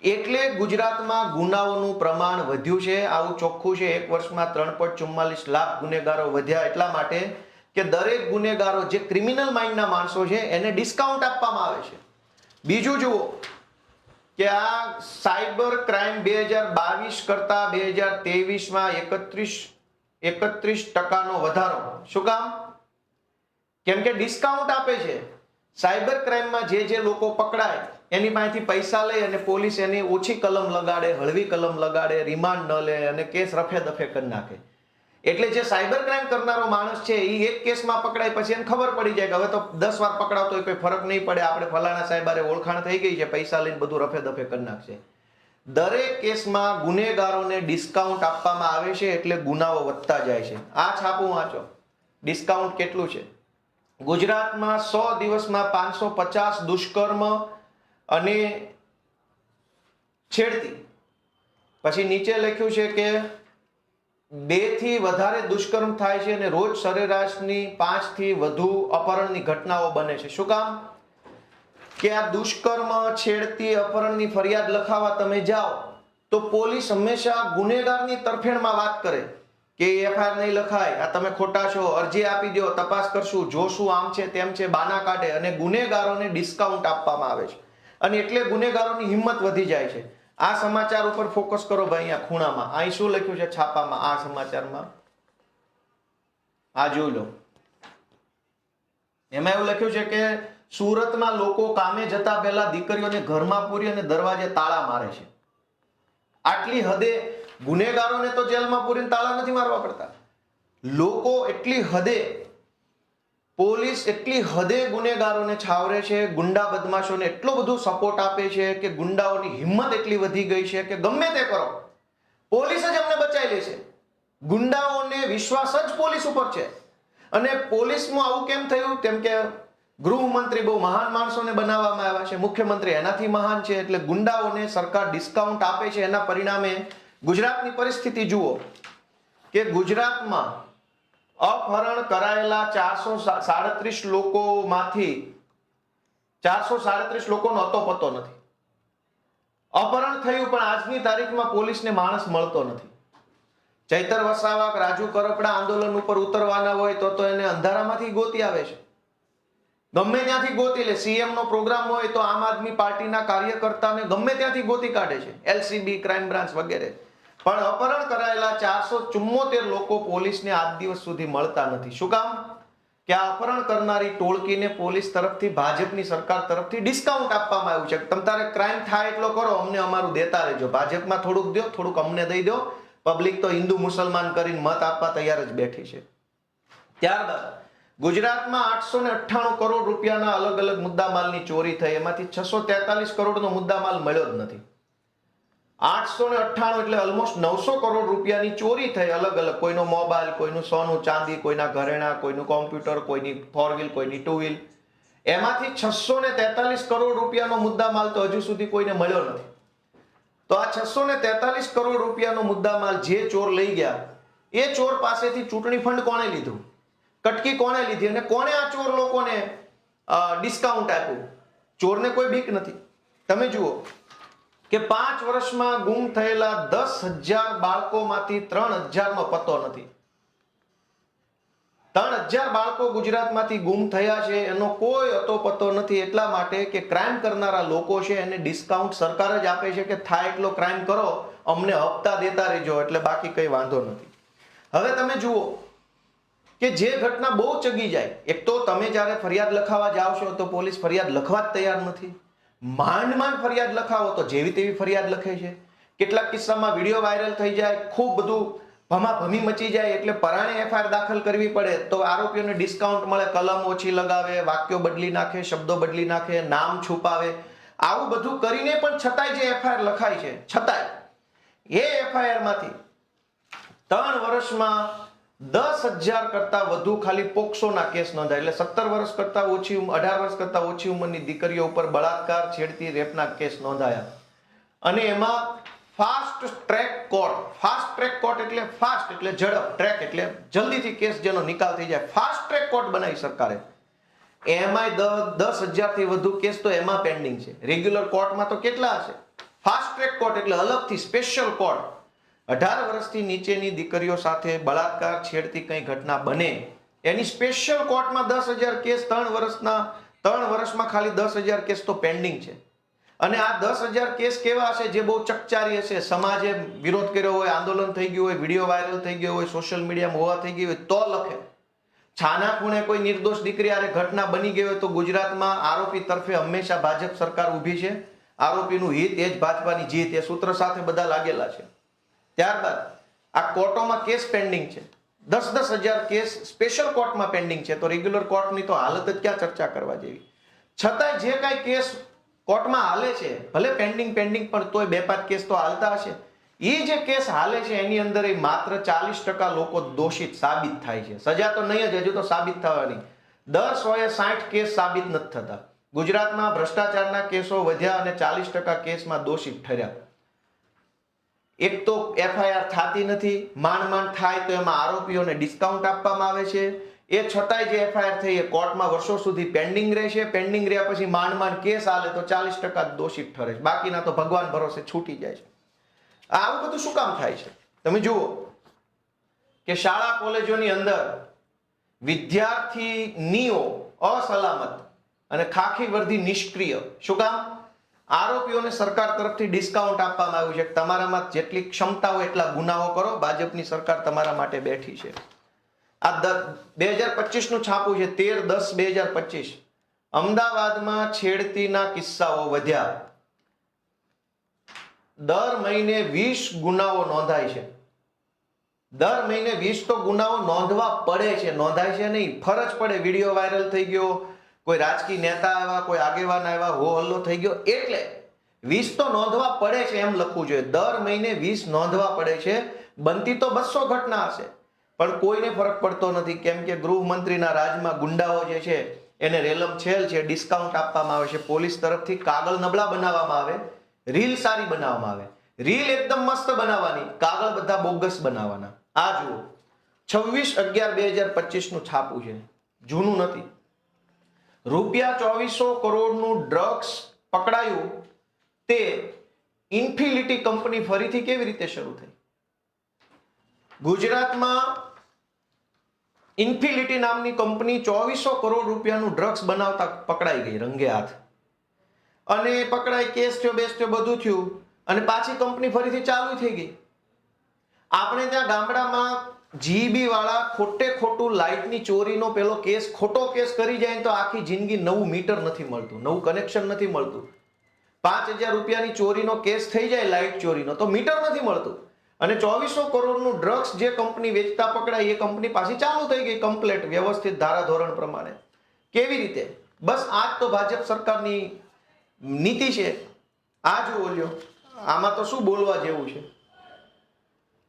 એટલે ગુજરાતમાં ગુનાઓનું પ્રમાણ વધ્યું છે. આવું ચોખ્ખું છે. 1 વર્ષમાં 3.44 લાખ ગુનેગારો વધ્યા એટલા માટે કે દરેક ગુનેગારો જે ક્રિમિનલ માઇન્ડના માણસો છે એને ડિસ્કાઉન્ટ આપવામાં આવે છે. બીજું જુઓ કે આ સાયબર ક્રાઇમ 2022 કરતા 2023માં 31% વધારો. શું કામ? કેમ કે ડિસ્કાઉન્ટ આપે છે. સાયબર ક્રાઇમમાં જે લોકો પકડાય એની પાસેથી પૈસા લઈ અને પોલીસ એની ઓછી કલમ લગાડે, હળવી કલમ લગાડે, રિમાન્ડ ન લે અને કેસ રફે દફે કરી નાખે. એટલે જે સાયબર ક્રાઇમ કરનારો માણસ છે એ એક કેસમાં પકડાય પછી એને ખબર પડી જાય કે હવે તો 10 વાર પકડાવતો હોય કોઈ ફરક નહીં પડે, આપણે ફલાણા સાહેબારે ઓળખાણ થઈ ગઈ છે, પૈસા લઈને બધું રફે દફે કરી નાખશે. દરેક કેસમાં ગુનેગારોને ડિસ્કાઉન્ટ આપવામાં આવે છે એટલે ગુનાઓ વધતા જાય છે. આ છાપું વાંચો, ડિસ્કાઉન્ટ કેટલું છે. ગુજરાતમાં 100 દિવસમાં 550 દુષ્કર્મ અને છેડતી. પછી નીચે લખ્યું છે કે 2 થી વધારે દુષ્કર્મ થાય છે અને રોજ સરેરાશની 5 થી વધુ અપહરણની ઘટનાઓ બને છે. શું કામ? કે આ દુષ્કર્મ, છેડતી, અપહરણની ફરિયાદ લખાવા તમે જાઓ તો પોલીસ હંમેશા ગુનેગારની તરફેણમાં વાત કરે કે એફઆઈઆર નહીં લખાય, આ તમે ખોટા છો, અરજી આપી દો, તપાસ કરશું, જોશું, આમ છે તેમ છે, બાના કાઢે અને ગુનેગારોને ડિસ્કાઉન્ટ આપવામાં આવે છે. અને એટલે ગુનેગારોની હિંમત વધી જાય છે. આ સમાચાર ઉપર ફોકસ કરો ભાઈ. અહીંયા ખૂણામાં અહીં શું લખ્યું છે છાપામાં? આ સમાચારમાં આ જોઈ લો. એમાં એવું લખ્યું છે કે સુરતમાં લોકો કામે જતા પહેલા દીકરીઓને ઘરમાં પૂરી અને દરવાજે તાળા મારે છે. આટલી હદે ગુનેગારોને તો જેલમાં પૂરીને તાળા નથી મારવા પડતા. લોકો એટલી હદે, પોલીસ એટલી હદે ગુનેગારોને છાવરે છે, ગુંડા બદમાશોને એટલો બધો સપોર્ટ આપે છે કે ગુંડાઓની હિંમત એટલી વધી ગઈ છે કે ગમે તે કરો પોલીસ જ અમને બચાવી લે છે. ગુંડાઓને વિશ્વાસ જ પોલીસ ઉપર છે. અને પોલીસમાં આવું કેમ થયું? કેમ કે ગૃહમંત્રી બહુ મહાન માણસોને બનાવવામાં આવ્યા છે, મુખ્યમંત્રી એનાથી મહાન છે, એટલે ગુંડાઓને સરકાર ડિસ્કાઉન્ટ આપે છે. એના પરિણામે ગુજરાતની પરિસ્થિતિ જુઓ કે ગુજરાતમાં અપહરણ કરાયેલા 437 લોકોમાંથી 437 લોકોનો અતોપતો નથી. અપહરણ થયું પણ આજની તારીખમાં પોલીસને માણસ મળતો નથી. ચૈતર વસાવા, રાજુ કરપડા આંદોલન ઉપર ઉતરવાના હોય તો એને અંધારામાંથી ગોતી આવે છે, ગમે ત્યાંથી ગોતી લે. સીએમ નો પ્રોગ્રામ હોય તો આમ આદમી પાર્ટીના કાર્યકર્તાને ગમે ત્યાંથી ગોતી કાઢે છે, એલસીબી, ક્રાઇમ બ્રાન્ચ વગેરે. પણ અપહરણ કરાયેલા 474 લોકો પોલીસને આજ દિવસ સુધી મળતા નથી. શું કામ? કે આ અપહરણ કરનારી ટોળકીને પોલીસ તરફથી, ભાજપની સરકાર તરફથી ડિસ્કાઉન્ટ આપવામાં આવ્યું છે. તમે તારે ક્રાઇમ થાય એટલો કરો, અમને અમારું દેતા રહેજો. ભાજપમાં થોડુંક દો, થોડુંક અમને દઈ દો. પબ્લિક તો હિન્દુ મુસલમાન કરીને મત આપવા તૈયાર જ બેઠી છે. ત્યારબાદ ગુજરાતમાં 898 કરોડ રૂપિયાના અલગ અલગ મુદ્દામાલની ચોરી થઈ. એમાંથી 643 કરોડનો મુદ્દામાલ મળ્યો જ નથી. 898 એટલે ઓલમોસ્ટ 900 કરોડ રૂપિયાની ચોરી થઈ. અલગ અલગ, કોઈનો મોબાઈલ, કોઈનું સોનું ચાંદી, કોઈના ઘરેણા, કોઈનું કોમ્પ્યુટર, કોઈની 4 વ્હીલ, કોઈની 2 વ્હીલ. એમાંથી 643 કરોડ રૂપિયાનો મુદ્દામાલ તો હજુ સુધી કોઈને મળ્યો નથી. તો આ 643 કરોડ રૂપિયાનો મુદ્દામાલ જે ચોર લઈ ગયા, એ ચોર પાસેથી ચૂંટણી ફંડ કોણે લીધું, કટકી કોણે લીધી અને કોણે આ ચોર લોકોને ડિસ્કાઉન્ટ આપ્યું? ચોરને કોઈ બીક નથી. તમે જુઓ કે 5 વર્ષમાં ગુમ થયેલા 10,000 બાળકોમાંથી 3,000નો પતો નથી. 3,000 બાળકો ગુજરાતમાંથી ગુમ થયા છે, એનો કોઈ અતોપતો નથી. એટલા માટે કે ક્રાઇમ કરનારા લોકો છે એને ડિસ્કાઉન્ટ સરકાર જ આપે છે કે થાય એટલો ક્રાઇમ કરો, અમને હપ્તા દેતા રહેજો, એટલે બાકી કઈ વાંધો નથી. હવે તમે જુઓ કે જે ઘટના બહુ ચગી જાય. એક તો તમે જ્યારે ફરિયાદ લખાવા જાઓ છો તો પોલીસ ફરિયાદ લખવા જ તૈયાર નથી. માંડ ફરિયાદ લખાવો તો જેવી તેવી ફરિયાદ લખે છે. કેટલાક કિસ્સામાં વિડીયો વાયરલ થઈ જાય, ખૂબ બધું ભમાભમી મચી જાય, એટલે પરાણે એફઆઈઆર દાખલ કરવી પડે તો આરોપીઓને ડિસ્કાઉન્ટ મળે, કલમ ઓછી લગાવે, વાક્યો બદલી નાખે, શબ્દો બદલી નાખે, નામ છુપાવે. આવું બધું કરીને પણ છતાંય જે એફઆઈઆર લખાય છે, છતાંય એ એફઆઈઆર માંથી 3 વર્ષમાં 10,000 કરતા વધુ ખાલી પોક્સોના કેસ નોંધાય. એટલે 17 વર્ષ કરતા ઓછી, 18 વર્ષ કરતા ઓછી ઉંમરની દીકરીઓ ઉપર બળાત્કાર, છેડતી, રેપના કેસ નોંધાયા. અને એમાં fast track court, fast track court એટલે ફાસ્ટ એટલે ઝડપ, ટ્રેક એટલે જલ્દીથી કેસ જેનો નિકાલ થઈ જાય, ફાસ્ટ ટ્રેક કોર્ટ બનાવી સરકારે. એમાંય 10,000 થી વધુ કેસ તો એમાં પેન્ડિંગ છે. રેગ્યુલર કોર્ટમાં તો કેટલા હશે? ફાસ્ટ ટ્રેક કોર્ટ એટલે અલગથી સ્પેશિયલ કોર્ટ 18 વર્ષથી નીચેની દીકરીઓ સાથે બળાત્કાર છેડતી કઈ ઘટના બને એની સ્પેશિયલ કોર્ટમાં 10,000 કેસ 3 વર્ષમાં ખાલી 10,000 કેસ તો પેન્ડિંગ છે. અને આ 10,000 કેસ કેવા હશે જે બહુ ચકચારી હશે, સમાજે વિરોધ કર્યો હોય, આંદોલન થઈ ગયું હોય, વિડીયો વાયરલ થઈ ગયો હોય, સોશિયલ મીડિયામાં હોવા થઈ ગઈ હોય તો લખે. છાના ખૂણે કોઈ નિર્દોષ દીકરી આરે ઘટના બની ગઈ હોય તો ગુજરાતમાં આરોપી તરફે હંમેશા ભાજપ સરકાર ઊભી છે. આરોપીનું હિત એ જ ભાજપાની જીત, એ સૂત્ર સાથે બધા લાગેલા છે. ત્યારબાદ આ કોર્ટોમાં કેસ પેન્ડિંગ છે, 10,000 કેસ સ્પેશિયલ કોર્ટમાં પેન્ડિંગ છે. તો રેગ્યુલર કોર્ટની તો હાલત જ ક્યાં ચર્ચા કરવા જેવી. છતાંય જે કાંઈ કેસ કોર્ટમાં હાલે છે, ભલે પેન્ડિંગ પણ તોય 2-5 કેસ તો હાલતા હશે. એ જે કેસ હાલે છે એની અંદર માત્ર 40% લોકો દોષિત સાબિત થાય છે. સજા તો નહીં જ, હજુ તો સાબિત થવાની. 160 કેસ સાબિત નથી થતા. ગુજરાતમાં ભ્રષ્ટાચારના કેસો વધ્યા અને 40% કેસમાં દોષિત ઠર્યા. એક તો FIR થતી નથી, માંડ થાય તો એમાં આરોપીઓને ડિસ્કાઉન્ટ આપવામાં આવે છે. એ છતાંય જે FIR થઈ એ કોર્ટમાં વર્ષો સુધી પેન્ડિંગ રહેશે. પેન્ડિંગ રહ્યા પછી માંડ કેસ હાલે તો 40% દોષિત ઠરે છે, બાકીના તો ભગવાન ભરોસે છૂટી જાય છે. આવું બધું શું કામ થાય છે? તમે જુઓ કે શાળા કોલેજોની અંદર વિદ્યાર્થીનીઓ અસલામત અને ખાખી વર્દી નિષ્ક્રિય. શું કામ? આરોપીઓને સરકાર તરફથી ડિસ્કાઉન્ટ આપવામાં આવ્યું છે. તમારામાં જેટલી ક્ષમતા હોય એટલા ગુનાઓ કરો, ભાજપની સરકાર તમારા માટે બેઠી છે. આ 2025 નું છાપું છે, 13/10/2025. અમદાવાદમાં છેડતીના કિસ્સાઓ વધ્યા. દર મહિને 20 ગુનાઓ નોંધાય છે. દર મહિને 20 તો ગુનાઓ નોંધવા પડે છે, નોંધાય છે નહીં, ફરજ પડે. વિડીયો વાયરલ થઈ ગયો, કોઈ રાજકીય નેતા આવ્યા, કોઈ આગેવાન આવ્યા, હો હલ્લો થઈ ગયો, એટલે 20 તો નોંધવા પડે છે એમ લખવું જોઈએ. દર મહિને 20 નોંધવા પડે છે. બનતી તો 200 ઘટના હશે, પણ કોઈને ફરક પડતો નથી, કેમ કે ગૃહમંત્રીના રાજમાં ગુંડાઓ જે છે એને રેલમ છેલ છે, ડિસ્કાઉન્ટ આપવામાં આવે છે. પોલીસ તરફથી કાગળ નબળા બનાવવામાં આવે, રીલ સારી બનાવવામાં આવે. રીલ એકદમ મસ્ત બનાવવાની, કાગળ બધા બોગસ બનાવવાના. આ જુઓ 26/11/2025 નું છાપું છે, જૂનું નથી. રૂપિયા 2400 કરોડનું ડ્રગ્સ પકડાયું. તે ઇન્ફિનિટી કંપની ફરીથી કેવી રીતે શરૂ થઈ? ગુજરાતમાં ઇન્ફિનિટી નામની કંપની 2400 કરોડ રૂપિયાનું ડ્રગ્સ બનાવતા પકડાઈ ગઈ રંગે હાથ. અને પકડાઈ, કેસ થયો, બેસ થયો, બધું થયું અને પાછી કંપની ફરીથી ચાલુ થઈ ગઈ. આપણે ત્યાં ગામડામાં જીબી વાળા ખોટું લાઇટની ચોરીનો પેલો કેસ, ખોટો કેસ કરી જાય તો આખી જિંદગી નવું મીટર નથી મળતું, નવું કનેક્શન નથી મળતું. 5,000 રૂપિયાની ચોરીનો કેસ થઈ જાય લાઇટ ચોરીનો તો મીટર નથી મળતું. અને 2400 કરોડનું ડ્રગ્સ જે કંપની વેચતા પકડાય એ કંપની પાછી ચાલુ થઈ ગઈ કમ્પ્લેટ વ્યવસ્થિત ધારાધોરણ પ્રમાણે. કેવી રીતે? બસ આ જ તો ભાજપ સરકારની નીતિ છે. આ જુઓ લ્યો, આમાં તો શું બોલવા જેવું છે?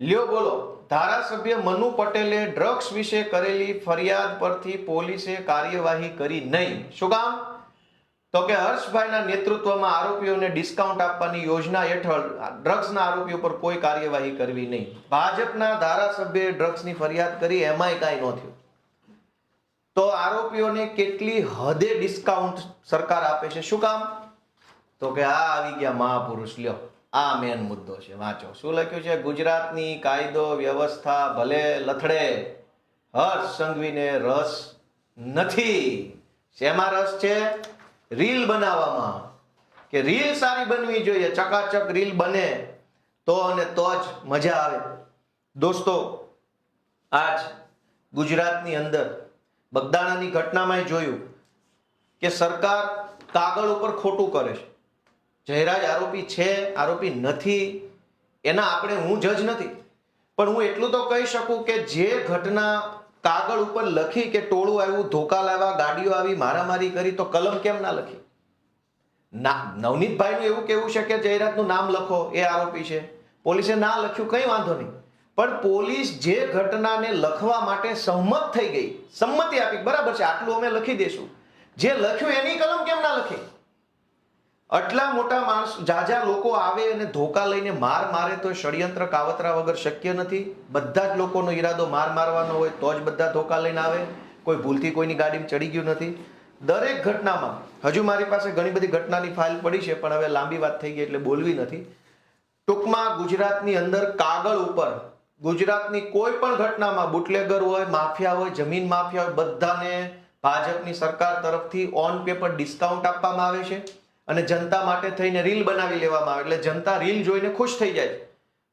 લ્યો બોલો. ધારાસભ્ય મનુ પટેલે ડ્રગ્સ વિશે કરેલી ફરિયાદ પરથી પોલીસે કાર્યવાહી કરી નહીં. શું કામ? તો કે હર્ષભાઈના નેતૃત્વમાં આરોપીઓને ડિસ્કાઉન્ટ આપવાની યોજના હેઠળ ડ્રગ્સના આરોપીઓ પર કોઈ કાર્યવાહી કરવી નહીં. ભાજપના ધારાસભ્યએ ડ્રગ્સની ફરિયાદ કરી, એમાંય કાંઈ ન થયું. તો આરોપીઓને કેટલી હદે ડિસ્કાઉન્ટ સરકાર આપે છે? શું કામ? તો કે આ આવી ગયા મહાપુરુષ. લ્યો, આ મેન મુદ્દો છે, વાંચો શું લખ્યું છે. ગુજરાતની કાયદો વ્યવસ્થા ભલે લથડે, હર્ષ સંઘવીને રસ નથી. શેમાં રસ છે? રીલ બનાવવામાં. કે રીલ સારી બનવી જોઈએ, ચકાચક રીલ બને તો અને તો જ મજા આવે. દોસ્તો, આજ ગુજરાતની અંદર બગદાણાની ઘટનામાં જોયું કે સરકાર કાગળ ઉપર ખોટું કરે છે. જયરાજ આરોપી છે, આરોપી નથી, એના આપણે, હું જજ નથી, પણ હું એટલું તો કહી શકું કે જે ઘટના કાગળ ઉપર લખી કે ટોળું આવ્યું, ધોકા લાવ્યા, ગાડીઓ આવી, મારામારી કરી, તો કલમ કેમ ના લખી? નવનીતભાઈનું એવું કેવું છે કે જયરાજનું નામ લખો, એ આરોપી છે. પોલીસે ના લખ્યું, કઈ વાંધો નહીં, પણ પોલીસ જે ઘટનાને લખવા માટે સહમત થઈ ગઈ, સંમતિ આપી, બરાબર છે, આટલું અમે લખી દેશું, જે લખ્યું એની કલમ કેમ ના લખી? આટલા મોટા માણસ, જાજા લોકો આવે અને ધોકા લઈને માર મારે તો ષડયંત્ર કાવતરા વગર શક્ય નથી. બધા જ લોકોનો ઈરાદો મારવાનો હોય તો જ બધા ધોકા લઈને આવે. કોઈ ભૂલથી કોઈની ગાડીમાં ચડી ગયું નથી. દરેક ઘટનામાં, હજુ મારી પાસે ઘણી બધી ઘટનાની ફાઇલ પડી છે, પણ હવે લાંબી વાત થઈ ગઈ એટલે બોલવી નથી. ટૂંકમાં ગુજરાતની અંદર કાગળ ઉપર ગુજરાતની કોઈ પણ ઘટનામાં બુટલેગર હોય, માફિયા હોય, જમીન માફિયા હોય, બધાને ભાજપની સરકાર તરફથી ઓન પેપર ડિસ્કાઉન્ટ આપવામાં આવે છે અને જનતા માટે થઈને રીલ બનાવી લેવામાં આવે, એટલે જનતા રીલ જોઈને ખુશ થઈ જાય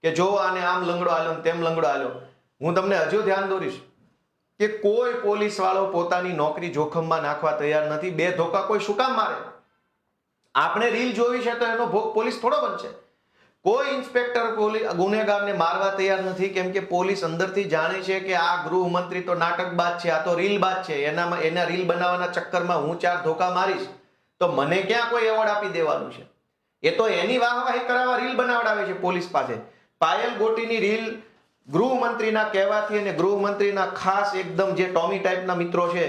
કે જો આને આમ લંગડો આલ્યો તેમ લંગડો આલ્યો. હું તમને હજુ ધ્યાન દોરીશ કે કોઈ પોલીસ વાળો પોતાની નોકરી જોખમમાં નાખવા તૈયાર નથી. બે ધોકા કોઈ શું કામ મારે? આપણે રીલ જોવી છે તો એનો ભોગ પોલીસ થોડો બનશે. કોઈ ઇન્સ્પેક્ટર ગુનેગારને મારવા તૈયાર નથી, કેમ કે પોલીસ અંદરથી જાણે છે કે આ ગૃહમંત્રી તો નાટકબાજ છે, આ તો રીલબાજ છે. એના રીલ બનાવવાના ચક્કરમાં હું 4 ધોકા મારીશ તો મને ક્યાં કોઈ એવોર્ડ આપી દેવાનું છે? એ તો એની વાહવાહી કરાવવા રીલ બનાવડાવે છે પોલીસ પાસે. પાયલ ગોટીની રીલ ગૃહમંત્રીના કહેવાથી અને ગૃહમંત્રીના ખાસ એકદમ જે ટોમી ટાઈપના મિત્રો છે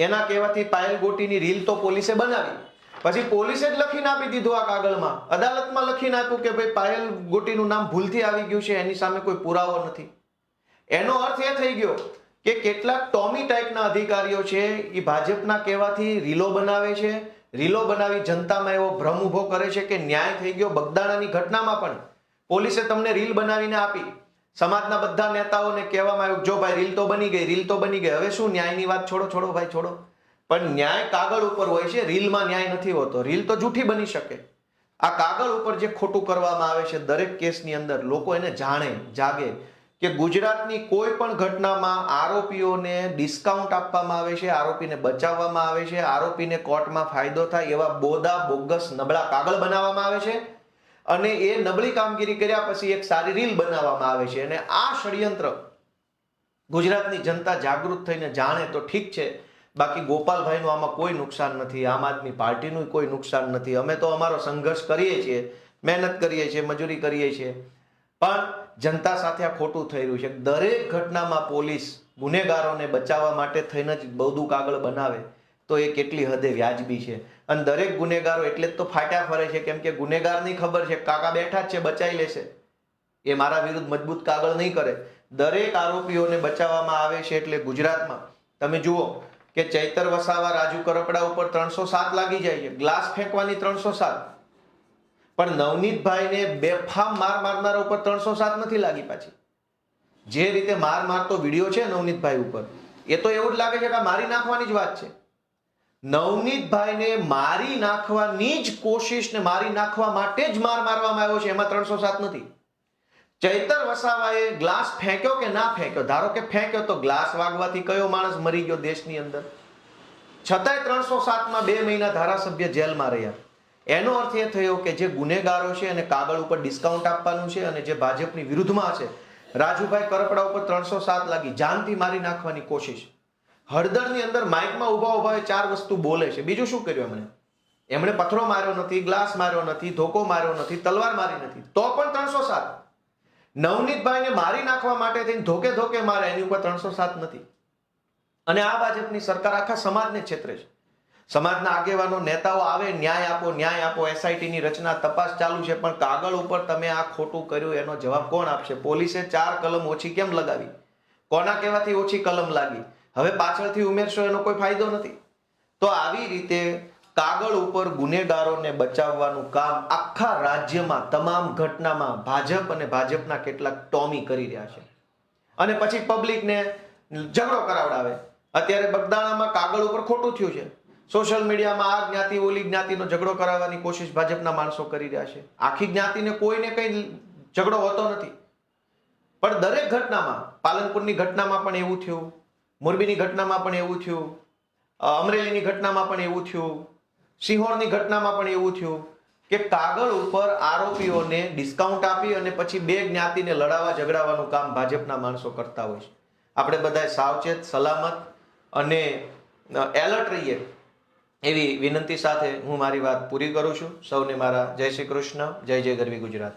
એના કહેવાથી પાયલ ગોટીની રીલ તો પોલીસે બનાવી. પછી પોલીસે જ લખીને આપી દીધું આ કાગળમાં, અદાલતમાં લખીને આપ્યું કે ભાઈ પાયલ ગોટીનું નામ ભૂલથી આવી ગયું છે, એની સામે કોઈ પુરાવો નથી. એનો અર્થ એ થઈ ગયો કે કેટલાક ટોમી ટાઈપના અધિકારીઓ છે એ ભાજપના કહેવાથી રીલો બનાવે છે, રીલો બનાવી જનતામાં એવો ભ્રમ ઉભો કરે છે કે ન્યાય થઈ ગયો. બગદાણાની ઘટનામાં પણ પોલીસે તમને રીલ બનાવીને આપી, સમાજના બધા નેતાઓને કહેવામાં આવ્યું જો ભાઈ રીલ તો બની ગઈ, રીલ તો બની ગઈ, હવે શું ન્યાયની વાત છોડો ભાઈ છોડો. પણ ન્યાય કાગળ ઉપર હોય છે, રીલમાં ન્યાય નથી હોતો. રીલ તો જૂઠી બની શકે. આ કાગળ ઉપર જે ખોટું કરવામાં આવે છે દરેક કેસની અંદર લોકો એને જાગે કે ગુજરાતની કોઈ પણ ઘટનામાં આરોપીઓને ડિસ્કાઉન્ટ આપવામાં આવે છે, આરોપીને બચાવવામાં આવે છે, આરોપીને કોર્ટમાં ફાયદો થાય એવા બોદા બોગસ નબળા કાગળ બનાવવામાં આવે છે અને એ નબળી કામગીરી કર્યા પછી એક સારી રીલ બનાવવામાં આવે છે. અને આ ષડયંત્ર ગુજરાતની જનતા જાગૃત થઈને જાણે તો ઠીક છે, બાકી ગોપાલભાઈનું આમાં કોઈ નુકસાન નથી, આમ આદમી પાર્ટીનું કોઈ નુકસાન નથી. અમે તો અમારો સંઘર્ષ કરીએ છીએ, મહેનત કરીએ છીએ, મજૂરી કરીએ છીએ, પણ જનતા સાથે આ ખોટું થઈ રહ્યું છે. દરેક ઘટનામાં પોલીસ ગુનેગારોને બચાવવા માટે થઈને જ બધું કાગળ બનાવે તો એ કેટલી હદે વ્યાજબી છે. અને દરેક ગુનેગારો એટલે જ તો ફાટ્યા ફરે છે, કેમ કે ગુનેગારની ખબર છે કાકા બેઠા જ છે, બચાવી લેશે, એ મારા વિરુદ્ધ મજબૂત કાગળ નહીં કરે. દરેક આરોપીઓને બચાવવામાં આવે છે. એટલે ગુજરાતમાં તમે જુઓ કે ચૈતર વસાવા, રાજુ કરપડા ઉપર 307 લાગી જાય છે, ગ્લાસ ફેંકવાની 307, પણ નવનીતભાઈને બેફામ મારનારા ઉપર 307 નથી લાગી. પાછી જે રીતે મારતો વિડીયો છે નવનીતભાઈ ઉપર, એ તો એવું જ લાગે છે કે મારી નાખવાની જ વાત છે. નવનીતભાઈને મારી નાખવાની જ કોશિશ ને મારી નાખવા માટે જ મારવામાં આવ્યો છે, એમાં 307 નથી. ચૈતર વસાવાએ ગ્લાસ ફેંક્યો કે ના ફેંક્યો, ધારો કે ફેંક્યો તો ગ્લાસ વાગવાથી કયો માણસ મરી ગયો દેશની અંદર? છતાંય 307માં 2 મહિના ધારાસભ્ય જેલમાં રહ્યા. એનો અર્થ એ થયો કે જે ગુનેગારો છે અને કાગળ ઉપર ડિસ્કાઉન્ટ આપવાનું છે, અને જે ભાજપની વિરુદ્ધમાં છે રાજુભાઈ કરપડા ઉપર 307 લાગી, જાનથી મારી નાખવાની કોશિશ. હળદરની અંદર માઇકમાં ઉભા 4 વસ્તુ બોલે છે, બીજું શું કર્યું એમણે પથ્થરો માર્યો નથી, ગ્લાસ માર્યો નથી, ધોકો માર્યો નથી, તલવાર મારી નથી, તો પણ 307. નવનીતભાઈને મારી નાખવા માટે થઈને ધોકે મારે, એની ઉપર 307 નથી. અને આ ભાજપની સરકાર આખા સમાજને છેતરે છે. સમાજના આગેવાનો નેતાઓ આવે, ન્યાય આપો, SIT ની રચના, તપાસ ચાલુ છે, પણ કાગળ ઉપર તમે આ ખોટું કર્યું એનો જવાબ કોણ આપશે? પોલીસે 4 કલમ ઓછી કેમ લગાવી? કોના કહેવાથી ઓછી કલમ લાગી? હવે પાછળથી ઉમેરશો એનો કોઈ ફાયદો નથી. તો આવી રીતે કાગળ ઉપર ગુનેગારોને બચાવવાનું કામ આખા રાજ્યમાં તમામ ઘટનામાં ભાજપ અને ભાજપના કેટલાક ટોમી કરી રહ્યા છે, અને પછી પબ્લિકને ઝઘડો કરાવડાવે. અત્યારે બગદાણામાં કાગળ ઉપર ખોટું થયું છે, સોશિયલ મીડિયામાં આ જ્ઞાતિ ઓલી જ્ઞાતિનો ઝઘડો કરાવવાની કોશિશ ભાજપના માણસો કરી રહ્યા છે. આખી જ્ઞાતિને કોઈને કઈ ઝઘડો હોતો નથી, પણ દરેક ઘટનામાં, પાલનપુરની ઘટનામાં પણ એવું થયું, મોરબીની ઘટનામાં પણ એવું થયું, અમરેલીની ઘટનામાં પણ એવું થયું, સિંહોરની ઘટનામાં પણ એવું થયું કે કાગળ ઉપર આરોપીઓને ડિસ્કાઉન્ટ આપી અને પછી 2 જ્ઞાતિને લડાવવા ઝઘડાવવાનું કામ ભાજપના માણસો કરતા હોય છે. આપણે બધા સાવચેત, સલામત અને એલર્ટ રહીએ એવી વિનંતી સાથે હું મારી વાત પૂરી કરું છું. સૌને મારા જય શ્રી કૃષ્ણ, જય ગરવી ગુજરાત.